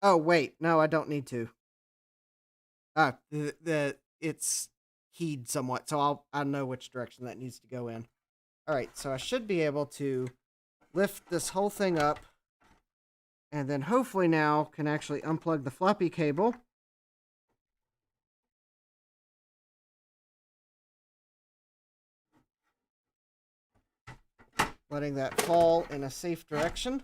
Oh, wait. No, I don't need to. It's keyed somewhat, so I'll know which direction that needs to go in. All right, so I should be able to lift this whole thing up, and then hopefully now can actually unplug the floppy cable. Letting that fall in a safe direction.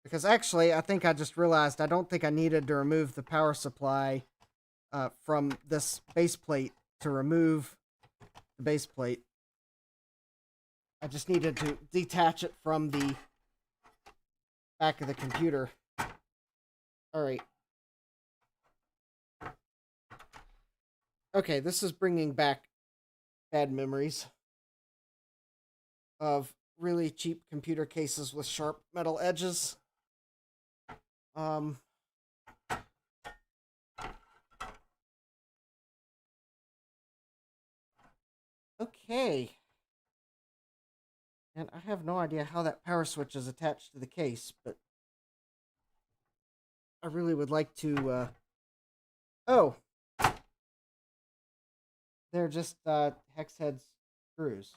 Because actually, I think I just realized I don't think I needed to remove the power supply from this base plate to remove the base plate. I just needed to detach it from the back of the computer. All right. Okay, this is bringing back bad memories of really cheap computer cases with sharp metal edges. Okay. And I have no idea how that power switch is attached to the case, but I really would like to, Oh! They're just, hex head screws.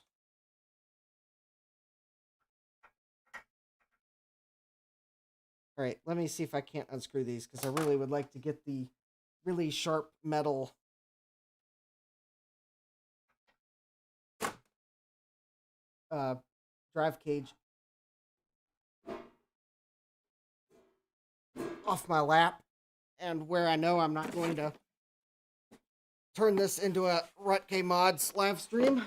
Alright, let me see if I can't unscrew these, because I really would like to get the really sharp metal drive cage off my lap, and where I know I'm not going to turn this into a Rutke Mods live stream.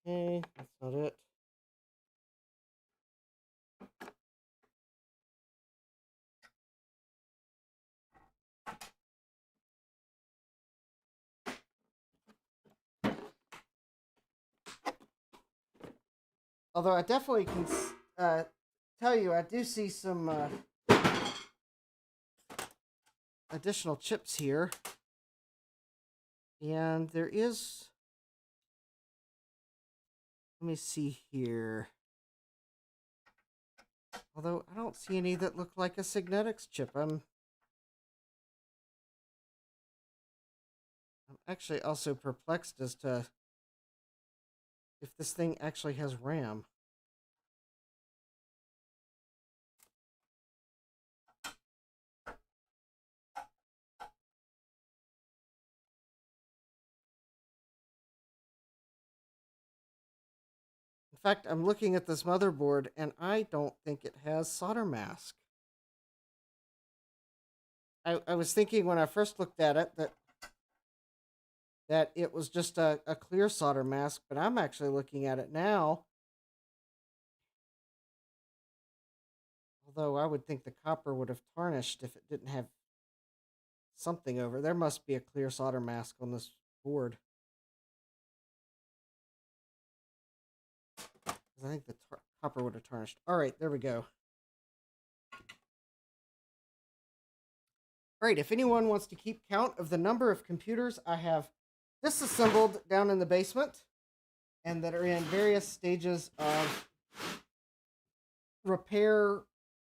Okay, that's not it. Although I definitely can tell you, I do see some additional chips here. And there is... Let me see here. Although I don't see any that look like a Signetics chip. I'm actually also perplexed as to if this thing actually has RAM. In fact, I'm looking at this motherboard and I don't think it has solder mask. I was thinking when I first looked at it that it was just a clear solder mask, but I'm actually looking at it now. Although I would think the copper would have tarnished if it didn't have something over. There must be a clear solder mask on this board. I think the copper would have tarnished. All right, there we go. All right, if anyone wants to keep count of the number of computers I have disassembled down in the basement and that are in various stages of repair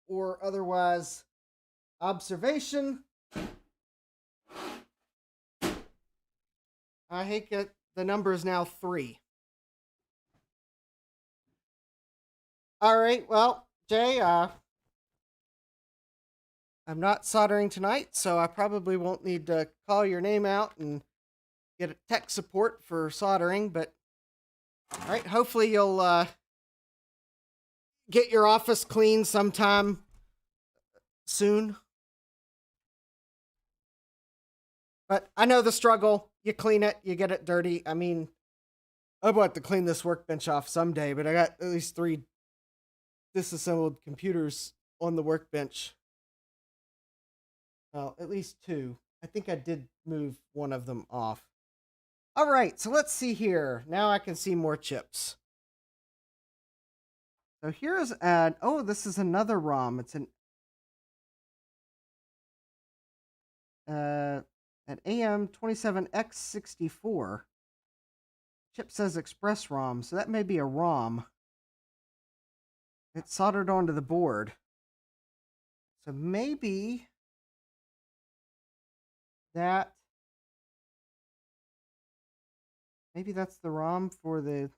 or otherwise observation, I think the number is now 3. All right, well, Jay, I'm not soldering tonight, so I probably won't need to call your name out and get a tech support for soldering, but all right, hopefully you'll get your office clean sometime soon. But I know the struggle. You clean it, you get it dirty. I mean, I want to clean this workbench off someday, but I got at least 3 disassembled computers on the workbench. Well, at least 2. I think I did move one of them off. All right, so let's see here. Now I can see more chips. So here's this is another ROM. It's an AM27X64. Chip says Express ROM, so that may be a ROM. It's soldered onto the board. So maybe that's the ROM for the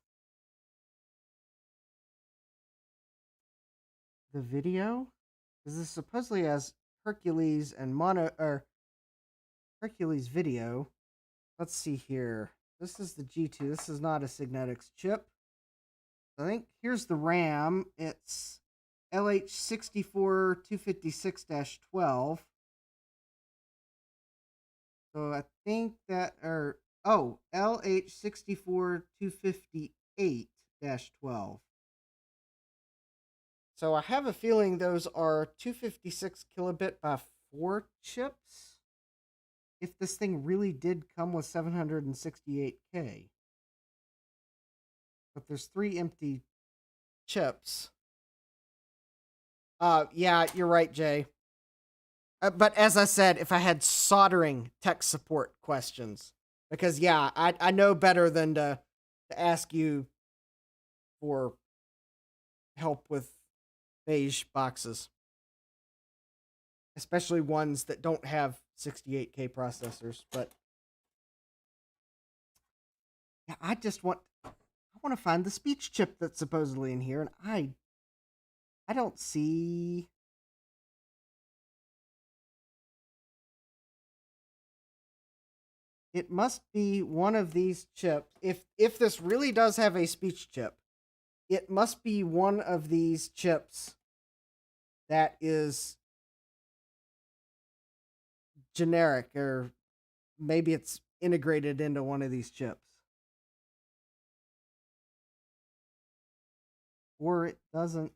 video. Because this supposedly has Hercules and Hercules video. Let's see here. This is the G2. This is not a Signetics chip. I think here's the RAM. It's LH64256-12. So I think that, LH64258-12. So I have a feeling those are 256 kilobit by 4 chips. If this thing really did come with 768K. But there's 3 empty chips. Yeah, you're right, Jay. But as I said, if I had soldering tech support questions, because yeah, I know better than to ask you for help with beige boxes, especially ones that don't have 68K processors. But yeah, I want to find the speech chip that's supposedly in here, and I don't see. It must be one of these chips. If this really does have a speech chip, it must be one of these chips that is generic, or maybe it's integrated into one of these chips. or it doesn't.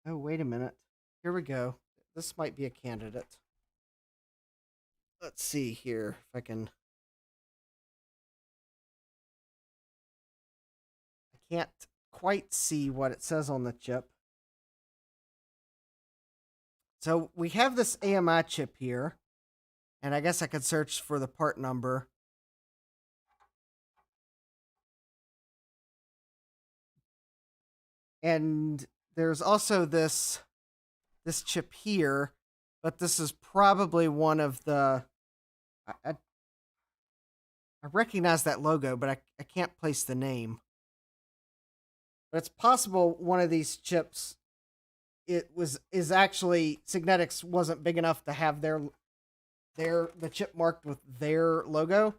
Oh, wait a minute. Here we go. This might be a candidate. Let's see here if I can. I can't quite see what it says on the chip. So we have this AMI chip here, and I guess I could search for the part number. And there's also this chip here, but this is probably one of the. I recognize that logo, but I can't place the name. But it's possible one of these chips is actually Signetics wasn't big enough to have the chip marked with their logo,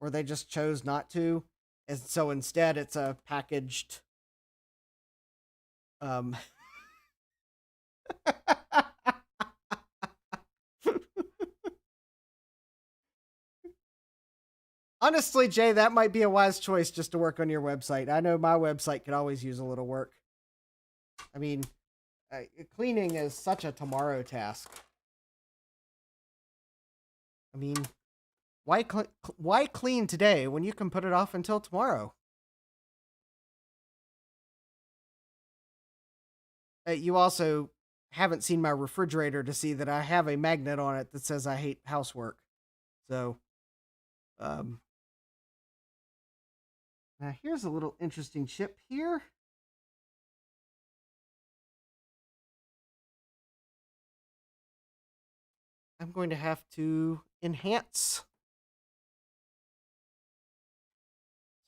or they just chose not to, and so instead it's a packaged Honestly, Jay, that might be a wise choice just to work on your website. I know my website could always use a little work. I mean, cleaning is such a tomorrow task. I mean, why clean today when you can put it off until tomorrow? You also haven't seen my refrigerator to see that I have a magnet on it that says I hate housework. So, now here's a little interesting chip here. I'm going to have to enhance.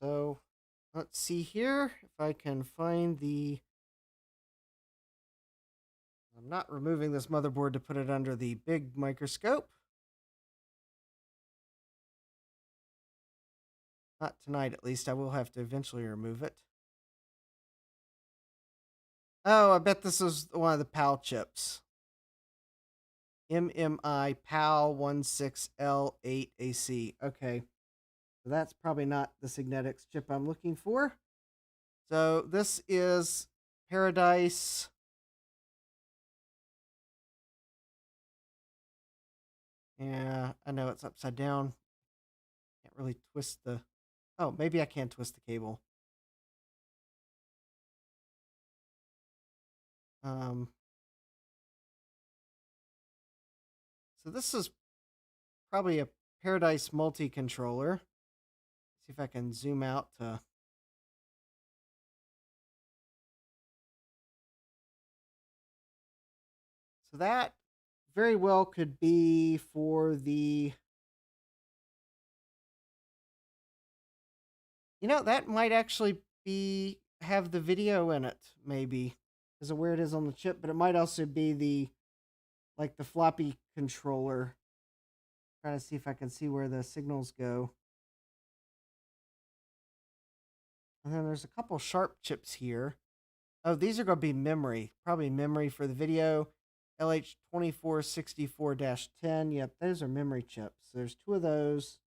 So let's see here if I can find the. I'm not removing this motherboard to put it under the big microscope. Not tonight, at least. I will have to eventually remove it. Oh, I bet this is one of the PAL chips. MMI PAL 16L8AC. Okay. So that's probably not the Signetics chip I'm looking for. So this is Paradise. Yeah, I know it's upside down. Can't really twist the. Oh, maybe I can twist the cable. So this is probably a Paradise multi-controller. See if I can zoom out to. So that very well could be for the. That might actually have the video in it, maybe, because of where it is on the chip, but it might also be the floppy controller. Trying to see if I can see where the signals go. And then there's a couple sharp chips here. Oh, these are going to be memory. Probably memory for the video. LH2464-10. Yep, those are memory chips. There's two of those.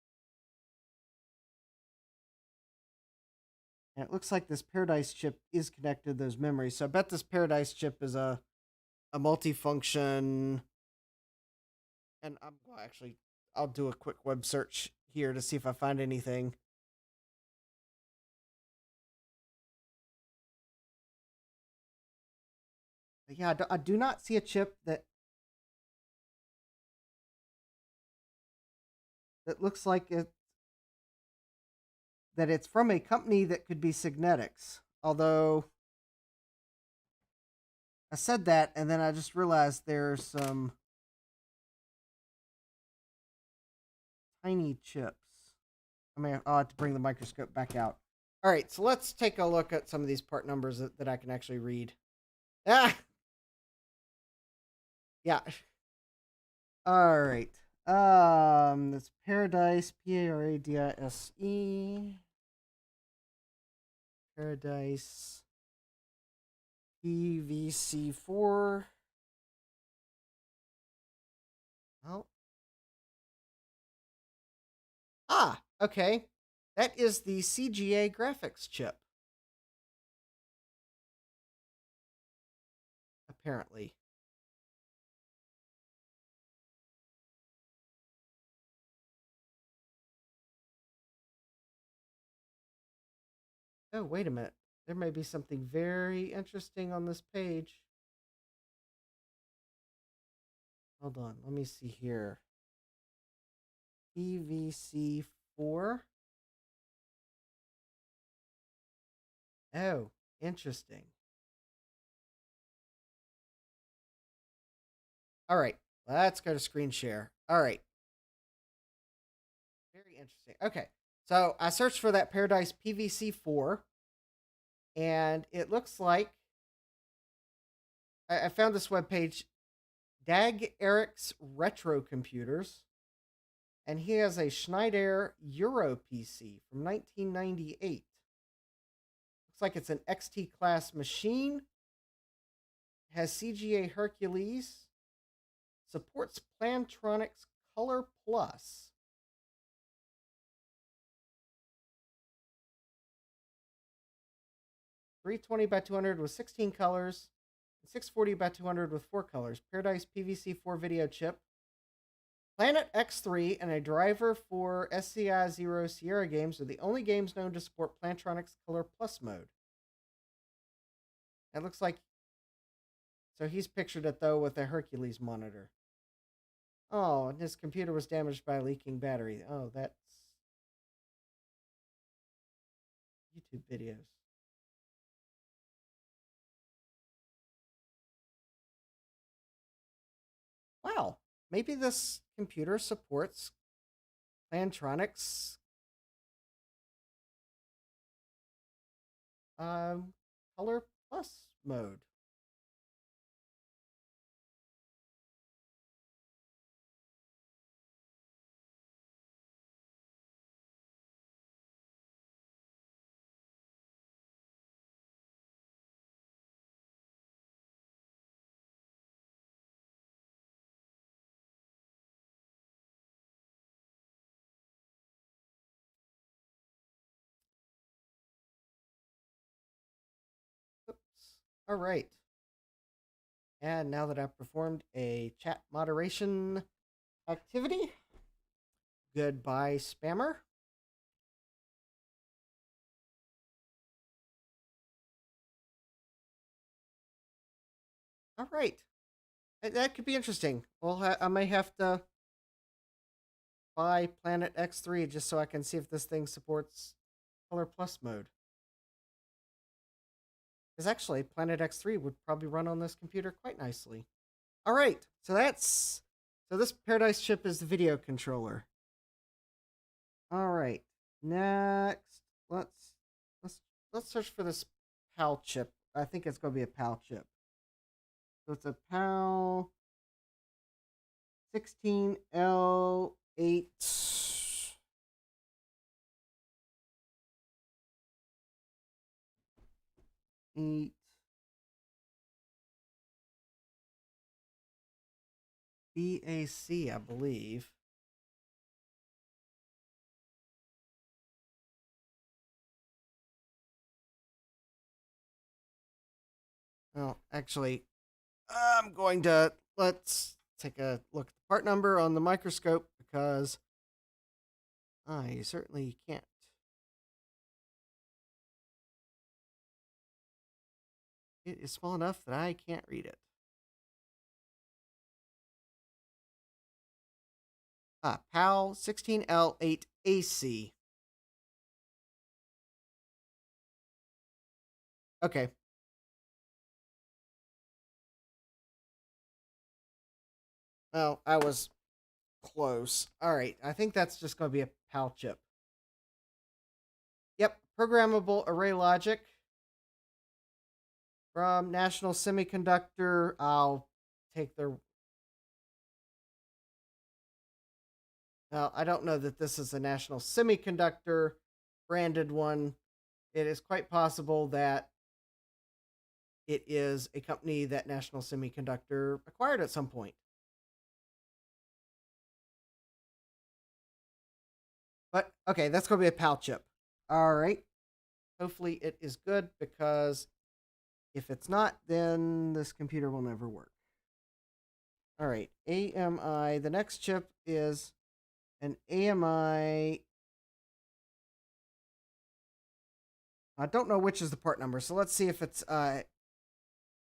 And it looks like this Paradise chip is connected to those memories. So I bet this Paradise chip is a multifunction. And I'll do a quick web search here to see if I find anything. But yeah, I do not see a chip that looks like that it's from a company that could be Signetics. Although I said that, and then I just realized there's some tiny chips. I'll have to bring the microscope back out. All right, so let's take a look at some of these part numbers that I can actually read. Ah! Yeah. All right. That's Paradise, Paradise. Paradise PVC4. Oh. Okay. That is the CGA graphics chip. apparently. Oh, wait a minute. There may be something very interesting on this page. Hold on, let me see here. PVC4. Oh, interesting. All right, let's go to screen share. All right. Very interesting. Okay, so I searched for that Paradise PVC4, and it looks like I found this webpage, Dag Eric's Retro Computers, and he has a Schneider Euro PC from 1998. Looks like it's an XT-class machine, has CGA Hercules, supports Plantronics Color Plus. 320 by 200 with 16 colors, 640 by 200 with 4 colors. Paradise PVC4 video chip, Planet X3, and a driver for SCI Zero Sierra games are the only games known to support Plantronics Color Plus mode. It looks like, so he's pictured it though with a Hercules monitor. Oh, and his computer was damaged by a leaking battery. Oh, that's YouTube videos. Wow, maybe this computer supports Plantronics Color Plus mode. Oops. All right. And now that I've performed a chat moderation activity, goodbye, spammer. All right. That could be interesting. Well, I may have to buy Planet X3 just so I can see if this thing supports Color Plus mode. Because actually, Planet X3 would probably run on this computer quite nicely. All right, so this Paradise chip is the video controller. All right, next let's search for this PAL chip. I think it's going to be a PAL chip. So it's a PAL 16L8. 8 BAC, I believe. Well, actually, I'm going to let's take a look at the part number on the microscope because I certainly can't. It is small enough that I can't read it. PAL 16L8AC. Okay. Well, I was close. All right. I think that's just going to be a PAL chip. Yep. Programmable array logic from National Semiconductor. I'll take their. Well, I don't know that this is a National Semiconductor branded one. It is quite possible that it is a company that National Semiconductor acquired at some point. But okay, that's going to be a PAL chip. All right. Hopefully it is good because If it's not, then this computer will never work. All right, AMI. The next chip is an AMI. I don't know which is the part number, so let's see if it's AMI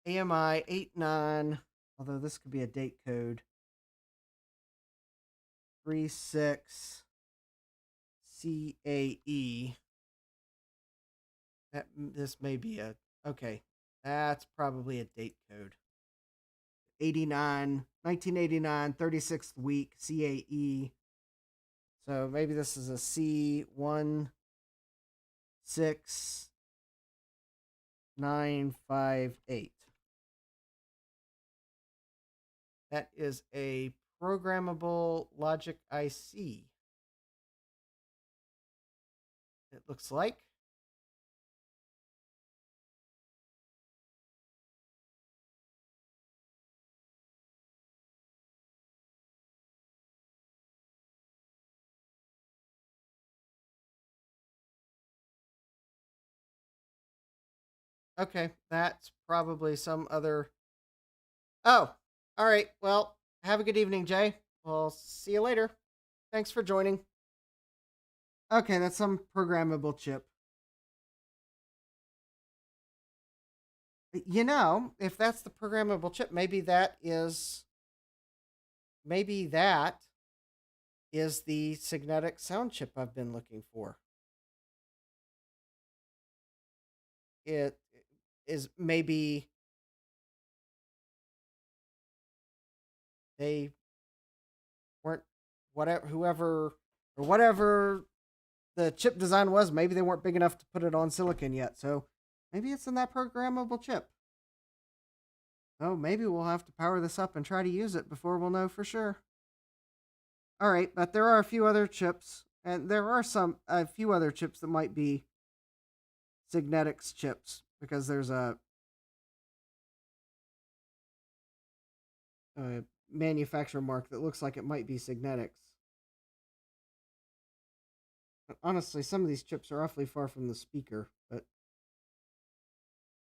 89, although this could be a date code. 36 CAE. This may be a, okay, that's probably a date code. 1989, 36th week, CAE. So maybe this is a C16958. That is a programmable logic IC. It looks like. Okay, that's probably some other. Oh, all right. Well, have a good evening, Jay. We'll see you later. Thanks for joining. Okay, that's some programmable chip. You know, if that's the programmable chip, maybe that is the Signetic sound chip I've been looking for. It is maybe they weren't whatever the chip design was, maybe they weren't big enough to put it on silicon yet. So maybe it's in that programmable chip. Oh, maybe we'll have to power this up and try to use it before we'll know for sure. All right, but there are a few other chips, and there are a few other chips that might be Signetics chips, because there's a manufacturer mark that looks like it might be Signetics. Honestly, some of these chips are awfully far from the speaker, but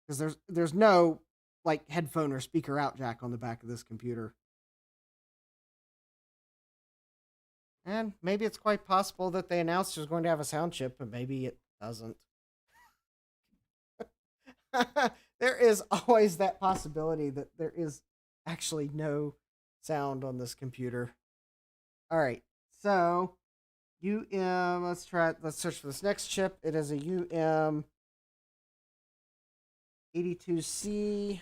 because there's no like headphone or speaker out jack on the back of this computer. And maybe it's quite possible that they announced it was going to have a sound chip, but maybe it doesn't. There is always that possibility that there is actually no sound on this computer. All right, so let's search for this next chip. It is a UM82C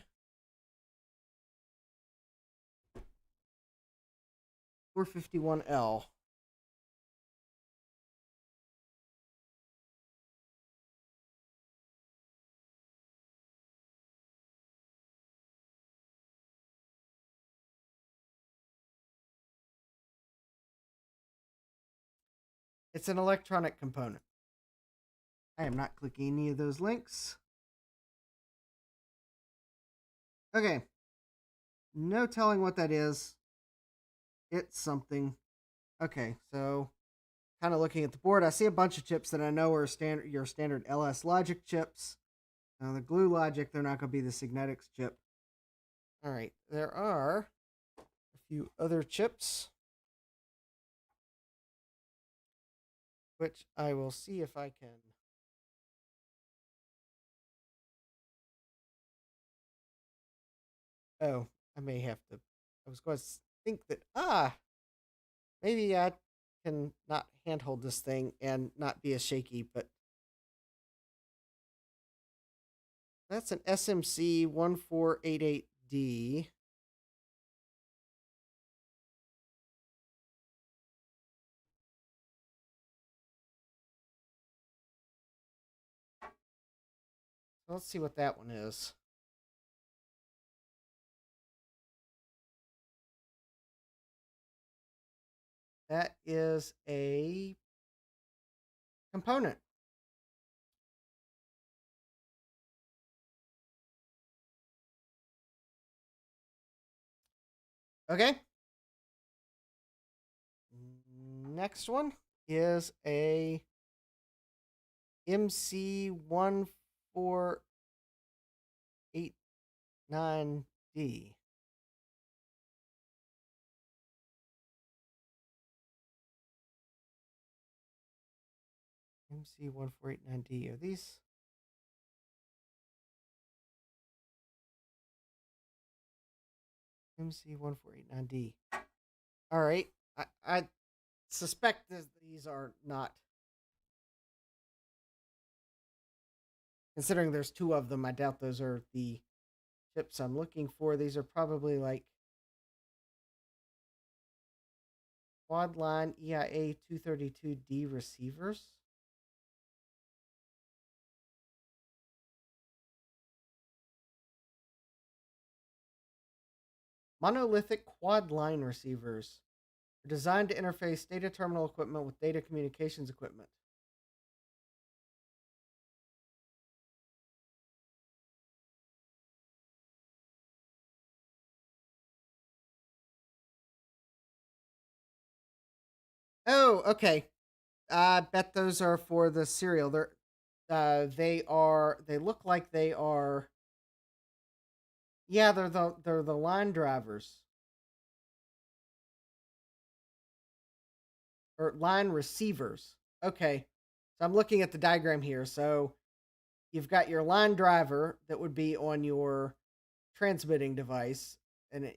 451L. It's an electronic component. I am not clicking any of those links. Okay. No telling what that is. It's something. Okay, so kind of looking at the board, I see a bunch of chips that I know are your standard LS Logic chips. Now the Glue Logic, they're not going to be the Signetics chip. All right, there are a few other chips, which I will see if I can. Oh, I may have to. I was going to think that, maybe I can not handhold this thing and not be as shaky, but that's an SMC 1488D. Let's see what that one is. That is a component. Okay. Next one is a MC 1488 489D. MC1489D. Are these? MC1489D. All right. I suspect these are not. Considering there's two of them, I doubt those are the chips I'm looking for. These are probably like quad line EIA 232D receivers. Monolithic quad line receivers are designed to interface data terminal equipment with data communications equipment. Oh, okay. I bet those are for the serial. They look like they are. Yeah, they're the line drivers or line receivers. Okay, so I'm looking at the diagram here. So you've got your line driver that would be on your transmitting device, and an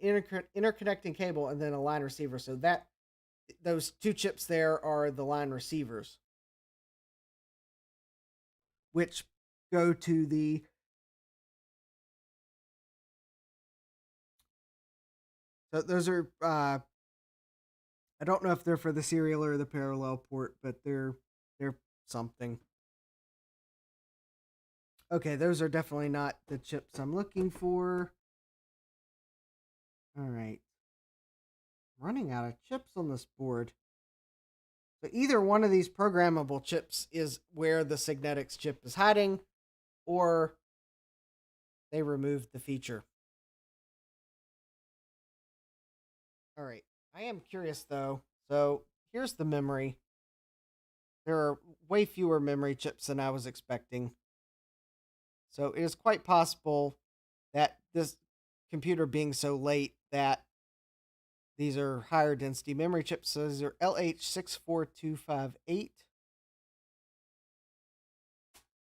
interconnecting cable, and then a line receiver. So those two chips there are the line receivers, which go to the. So those are. I don't know if they're for the serial or the parallel port, but they're something. Okay, those are definitely not the chips I'm looking for. All right. I'm running out of chips on this board. So either one of these programmable chips is where the Signetics chip is hiding, or they removed the feature. All right. I am curious though. So here's the memory. There are way fewer memory chips than I was expecting. So it is quite possible that this computer being so late that these are higher density memory chips. So these are LH64258.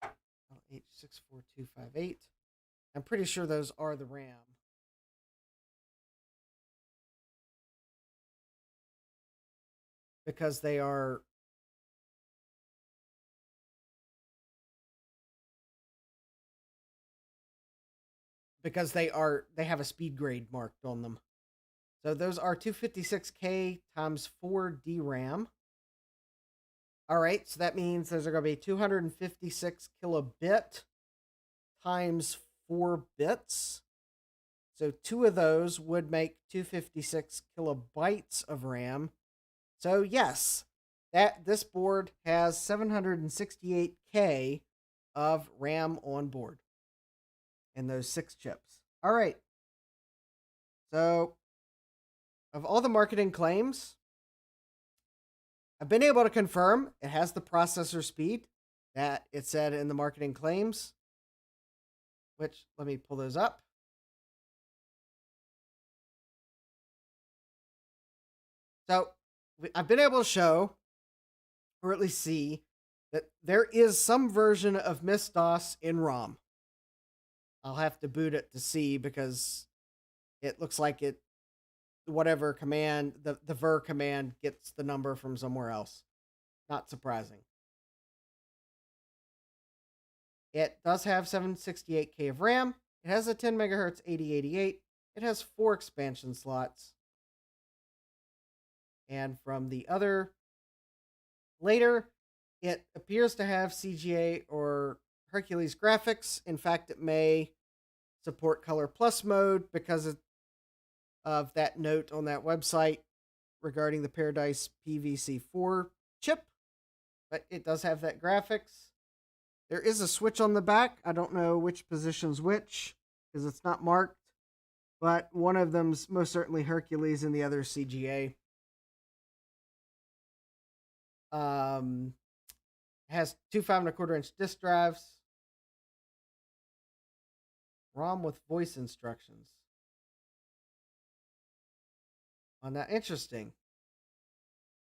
LH64258. I'm pretty sure those are the RAM. Because they are. Because they have a speed grade marked on them. So those are 256K times 4 DRAM. All right, so that means those are going to be 256 kilobit times 4 bits. So two of those would make 256 kilobytes of RAM. So yes, this board has 768K of RAM on board in those 6 chips. All right. So of all the marketing claims, I've been able to confirm it has the processor speed that it said in the marketing claims, which let me pull those up. So I've been able to show, or at least see, that there is some version of MS-DOS in ROM. I'll have to boot it to see because it looks like whatever command, the ver command gets the number from somewhere else. Not surprising. It does have 768K of RAM. It has a 10 megahertz 8088. It has 4 expansion slots. And from the other later, it appears to have CGA or Hercules graphics. In fact, it may support Color Plus mode because of that note on that website regarding the Paradise PVC4 chip. But it does have that graphics. There is a switch on the back. I don't know which position's which because it's not marked. But one of them's most certainly Hercules and the other CGA. Has 2 5 1/4 inch disk drives. ROM with voice instructions. Oh, now interesting.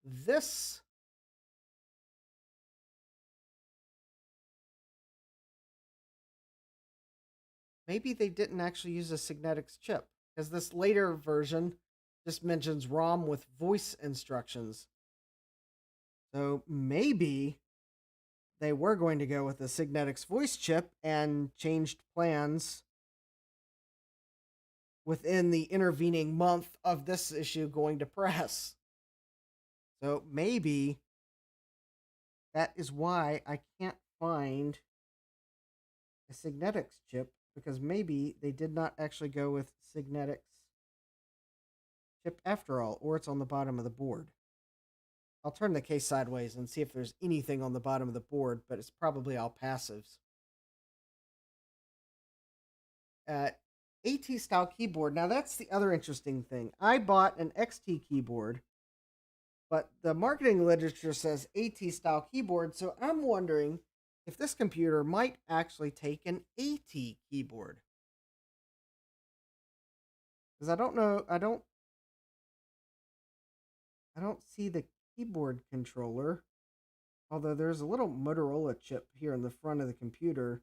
This maybe they didn't actually use a Signetics chip, because this later version just mentions ROM with voice instructions. So maybe they were going to go with a Signetics voice chip and changed plans within the intervening month of this issue going to press. So maybe that is why I can't find a Signetics chip, because maybe they did not actually go with Signetics chip after all, or it's on the bottom of the board. I'll turn the case sideways and see if there's anything on the bottom of the board, but it's probably all passives. AT style keyboard. Now that's the other interesting thing. I bought an XT keyboard, but the marketing literature says AT style keyboard, so I'm wondering if this computer might actually take an AT keyboard. Because I don't know, I don't see the keyboard controller, although there's a little Motorola chip here in the front of the computer.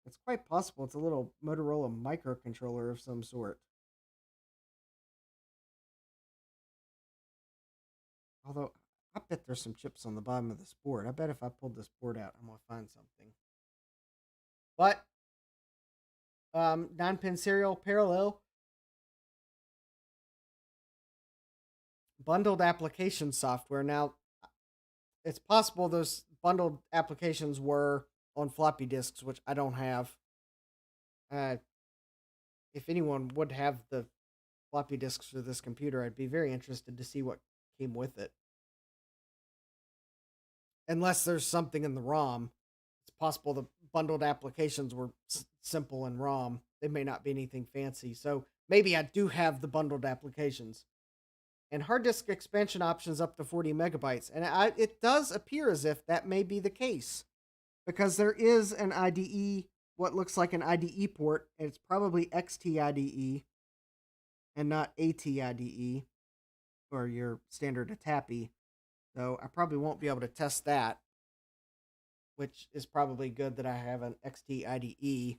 It's quite possible it's a little Motorola microcontroller of some sort. Although, I bet there's some chips on the bottom of this board. I bet if I pulled this board out, I'm going to find something. But, 9-pin serial parallel. Bundled application software. Now, it's possible those bundled applications were on floppy disks, which I don't have. If anyone would have the floppy disks for this computer, I'd be very interested to see what came with it. Unless there's something in the ROM. It's possible the bundled applications were simple in ROM. They may not be anything fancy. So maybe I do have the bundled applications. And hard disk expansion options up to 40 megabytes. And it does appear as if that may be the case, because there is an IDE, what looks like an IDE port, and it's probably XT IDE and not AT IDE, or your standard ATAPI. So I probably won't be able to test that, which is probably good that I have an XT IDE.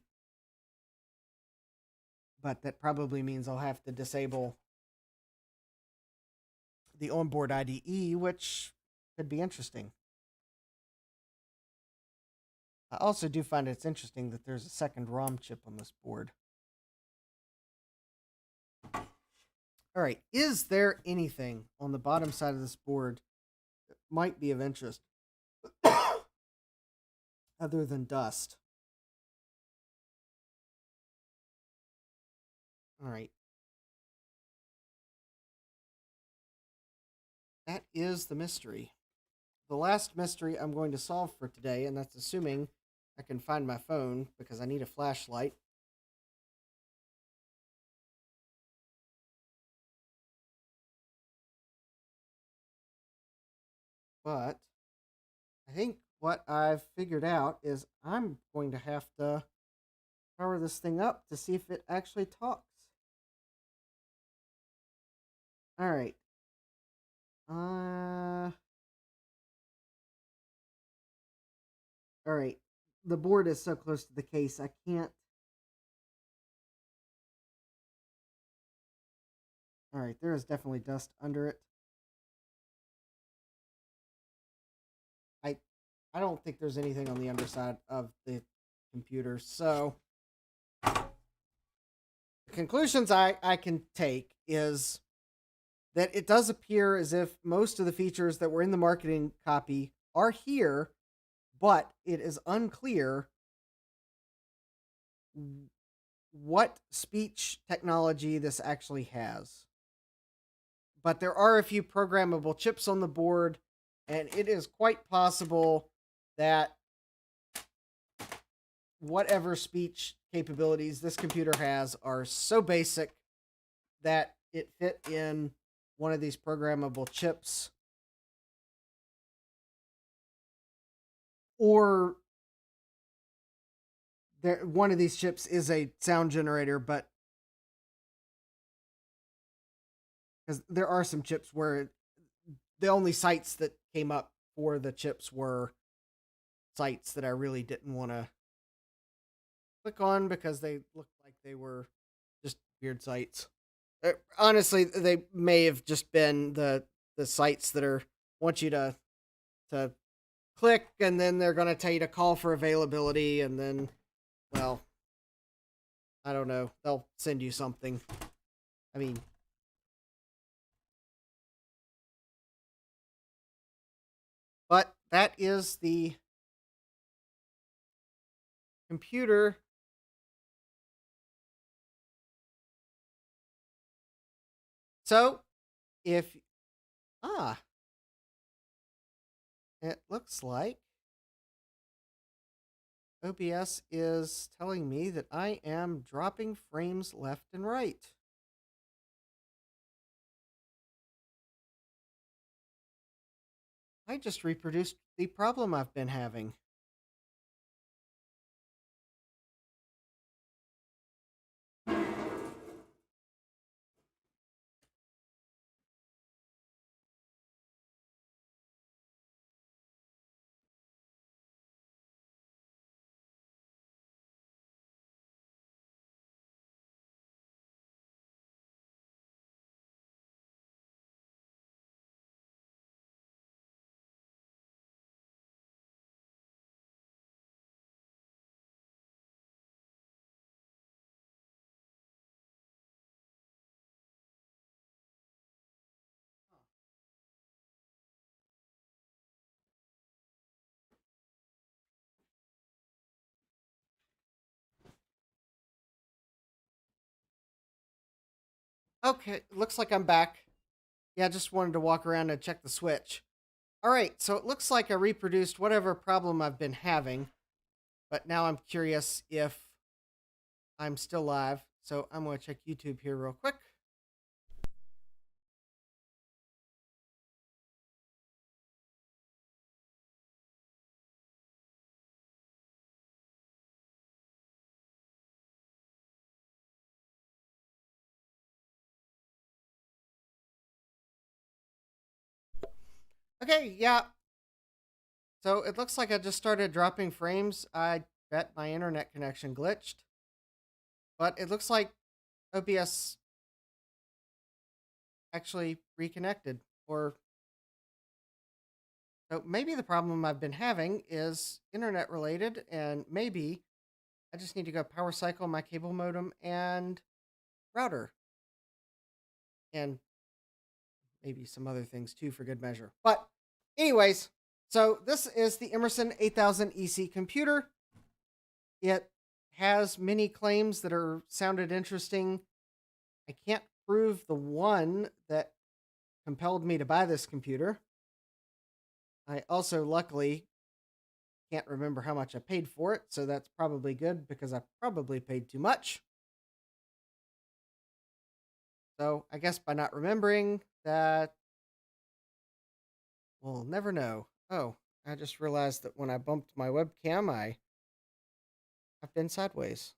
But that probably means I'll have to disable the onboard IDE, which could be interesting. I also do find it's interesting that there's a second ROM chip on this board. All right, is there anything on the bottom side of this board that might be of interest other than dust? All right. That is the mystery. The last mystery I'm going to solve for today, and that's assuming I can find my phone, because I need a flashlight. But I think what I've figured out is I'm going to have to power this thing up to see if it actually talks. All right. All right. The board is so close to the case, I can't. All right, there is definitely dust under it. I don't think there's anything on the underside of the computer. So the conclusions I can take is that it does appear as if most of the features that were in the marketing copy are here, but it is unclear what speech technology this actually has. But there are a few programmable chips on the board, and it is quite possible that whatever speech capabilities this computer has are so basic that it fit in one of these programmable chips, or one of these chips is a sound generator, but because there are some chips where the only sites that came up for the chips were sites that I really didn't want to click on because they looked like they were just weird sites. Honestly, they may have just been the sites that are want you to click, and then they're going to tell you to call for availability, and then, well, I don't know, they'll send you something. I mean, but that is the computer. So if it looks like OBS is telling me that I am dropping frames left and right. I just reproduced the problem I've been having. Okay, looks like I'm back. Yeah, I just wanted to walk around and check the switch. All right, so it looks like I reproduced whatever problem I've been having, but now I'm curious if I'm still live. So I'm going to check YouTube here real quick. Okay, yeah. So it looks like I just started dropping frames. I bet my internet connection glitched. But it looks like OBS actually reconnected. Or so maybe the problem I've been having is internet related, and maybe I just need to go power cycle my cable modem and router. And maybe some other things too for good measure. But anyways, so this is the Emerson 8000EC computer. It has many claims that are sounded interesting. I can't prove the one that compelled me to buy this computer. I also luckily can't remember how much I paid for it, so that's probably good because I probably paid too much. So I guess by not remembering that, we'll never know. Oh, I just realized that when I bumped my webcam, I've been sideways.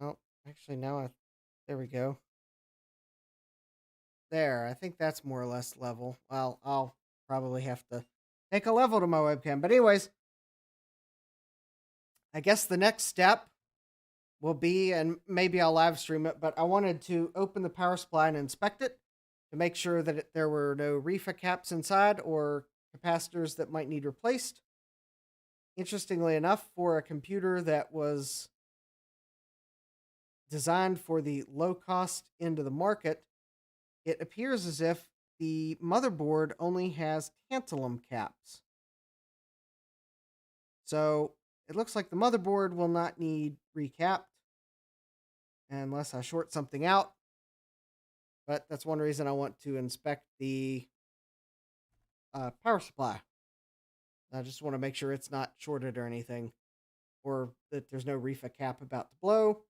Oh, actually now there we go. There, I think that's more or less level. Well, I'll probably have to take a level to my webcam. But anyways, I guess the next step will be, and maybe I'll live stream it, but I wanted to open the power supply and inspect it to make sure that there were no reefa caps inside or capacitors that might need replaced. Interestingly enough, for a computer that was designed for the low cost end of the market, it appears as if the motherboard only has tantalum caps. So it looks like the motherboard will not need recapped unless I short something out. But that's one reason I want to inspect the power supply. I just want to make sure it's not shorted or anything, or that there's no reefa cap about to blow.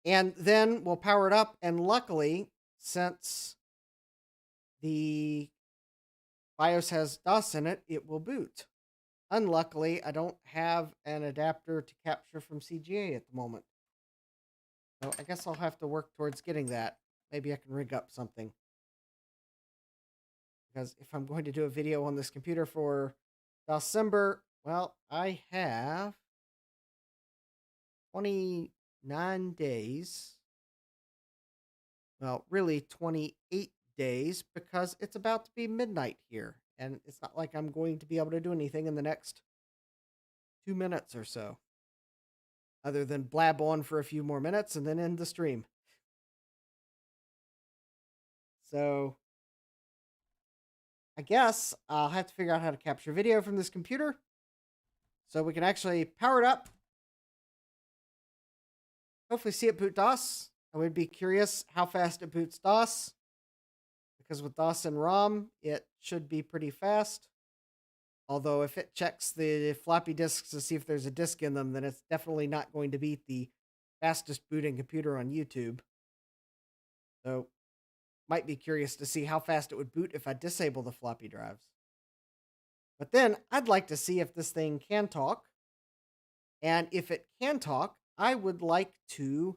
And then we'll power it up. And luckily, since the BIOS has DOS in it, it will boot. Unluckily, I don't have an adapter to capture from CGA at the moment. So I guess I'll have to work towards getting that. Maybe I can rig up something. Because if I'm going to do a video on this computer for December, well, I have 29 days. Well, really 28 days, because it's about to be midnight here. And it's not like I'm going to be able to do anything in the next 2 minutes or so, other than blab on for a few more minutes and then end the stream. So I guess I'll have to figure out how to capture video from this computer so we can actually power it up. Hopefully see it boot DOS. I would be curious how fast it boots DOS, because with DOS and ROM, it should be pretty fast. Although if it checks the floppy disks to see if there's a disk in them, then it's definitely not going to beat the fastest booting computer on YouTube. So might be curious to see how fast it would boot if I disable the floppy drives. But then I'd like to see if this thing can talk. And if it can talk, I would like to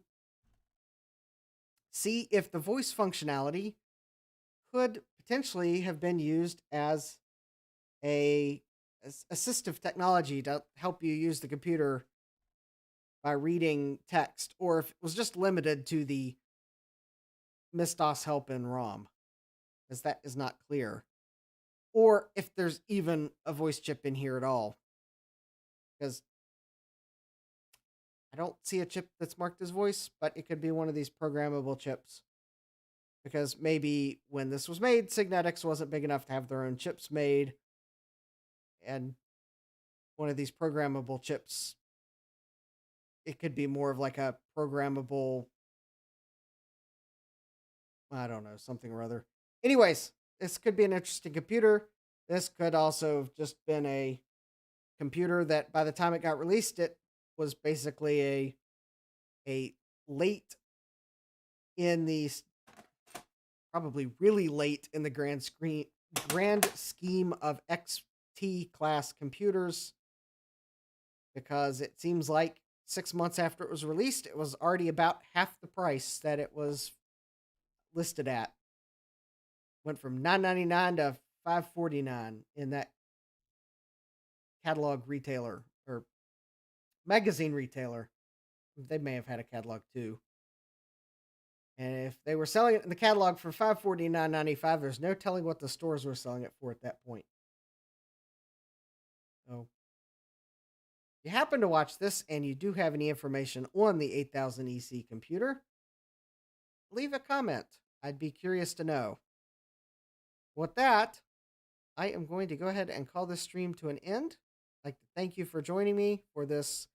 see if the voice functionality could potentially have been used as a assistive technology to help you use the computer by reading text, or if it was just limited to the MS-DOS help in ROM, as that is not clear. Or if there's even a voice chip in here at all, because I don't see a chip that's marked as voice, but it could be one of these programmable chips. Because maybe when this was made, Signetics wasn't big enough to have their own chips made. And one of these programmable chips, it could be more of like a programmable, I don't know, something or other. Anyways, this could be an interesting computer. This could also have just been a computer that by the time it got released, it was basically a late in the, probably really late in the grand scheme of XT-class computers, because it seems like 6 months after it was released, it was already about half the price that it was listed at. Went from $9.99 to $5.49 in that catalog retailer, or magazine retailer. They may have had a catalog too. And if they were selling it in the catalog for $549.95, there's no telling what the stores were selling it for at that point. So if you happen to watch this and you do have any information on the 8000EC computer, leave a comment. I'd be curious to know. With that, I am going to go ahead and call this stream to an end. I'd like to thank you for joining me for this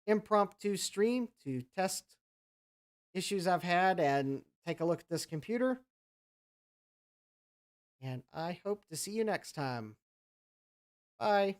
impromptu stream to test issues I've had and take a look at this computer. And I hope to see you next time. Bye.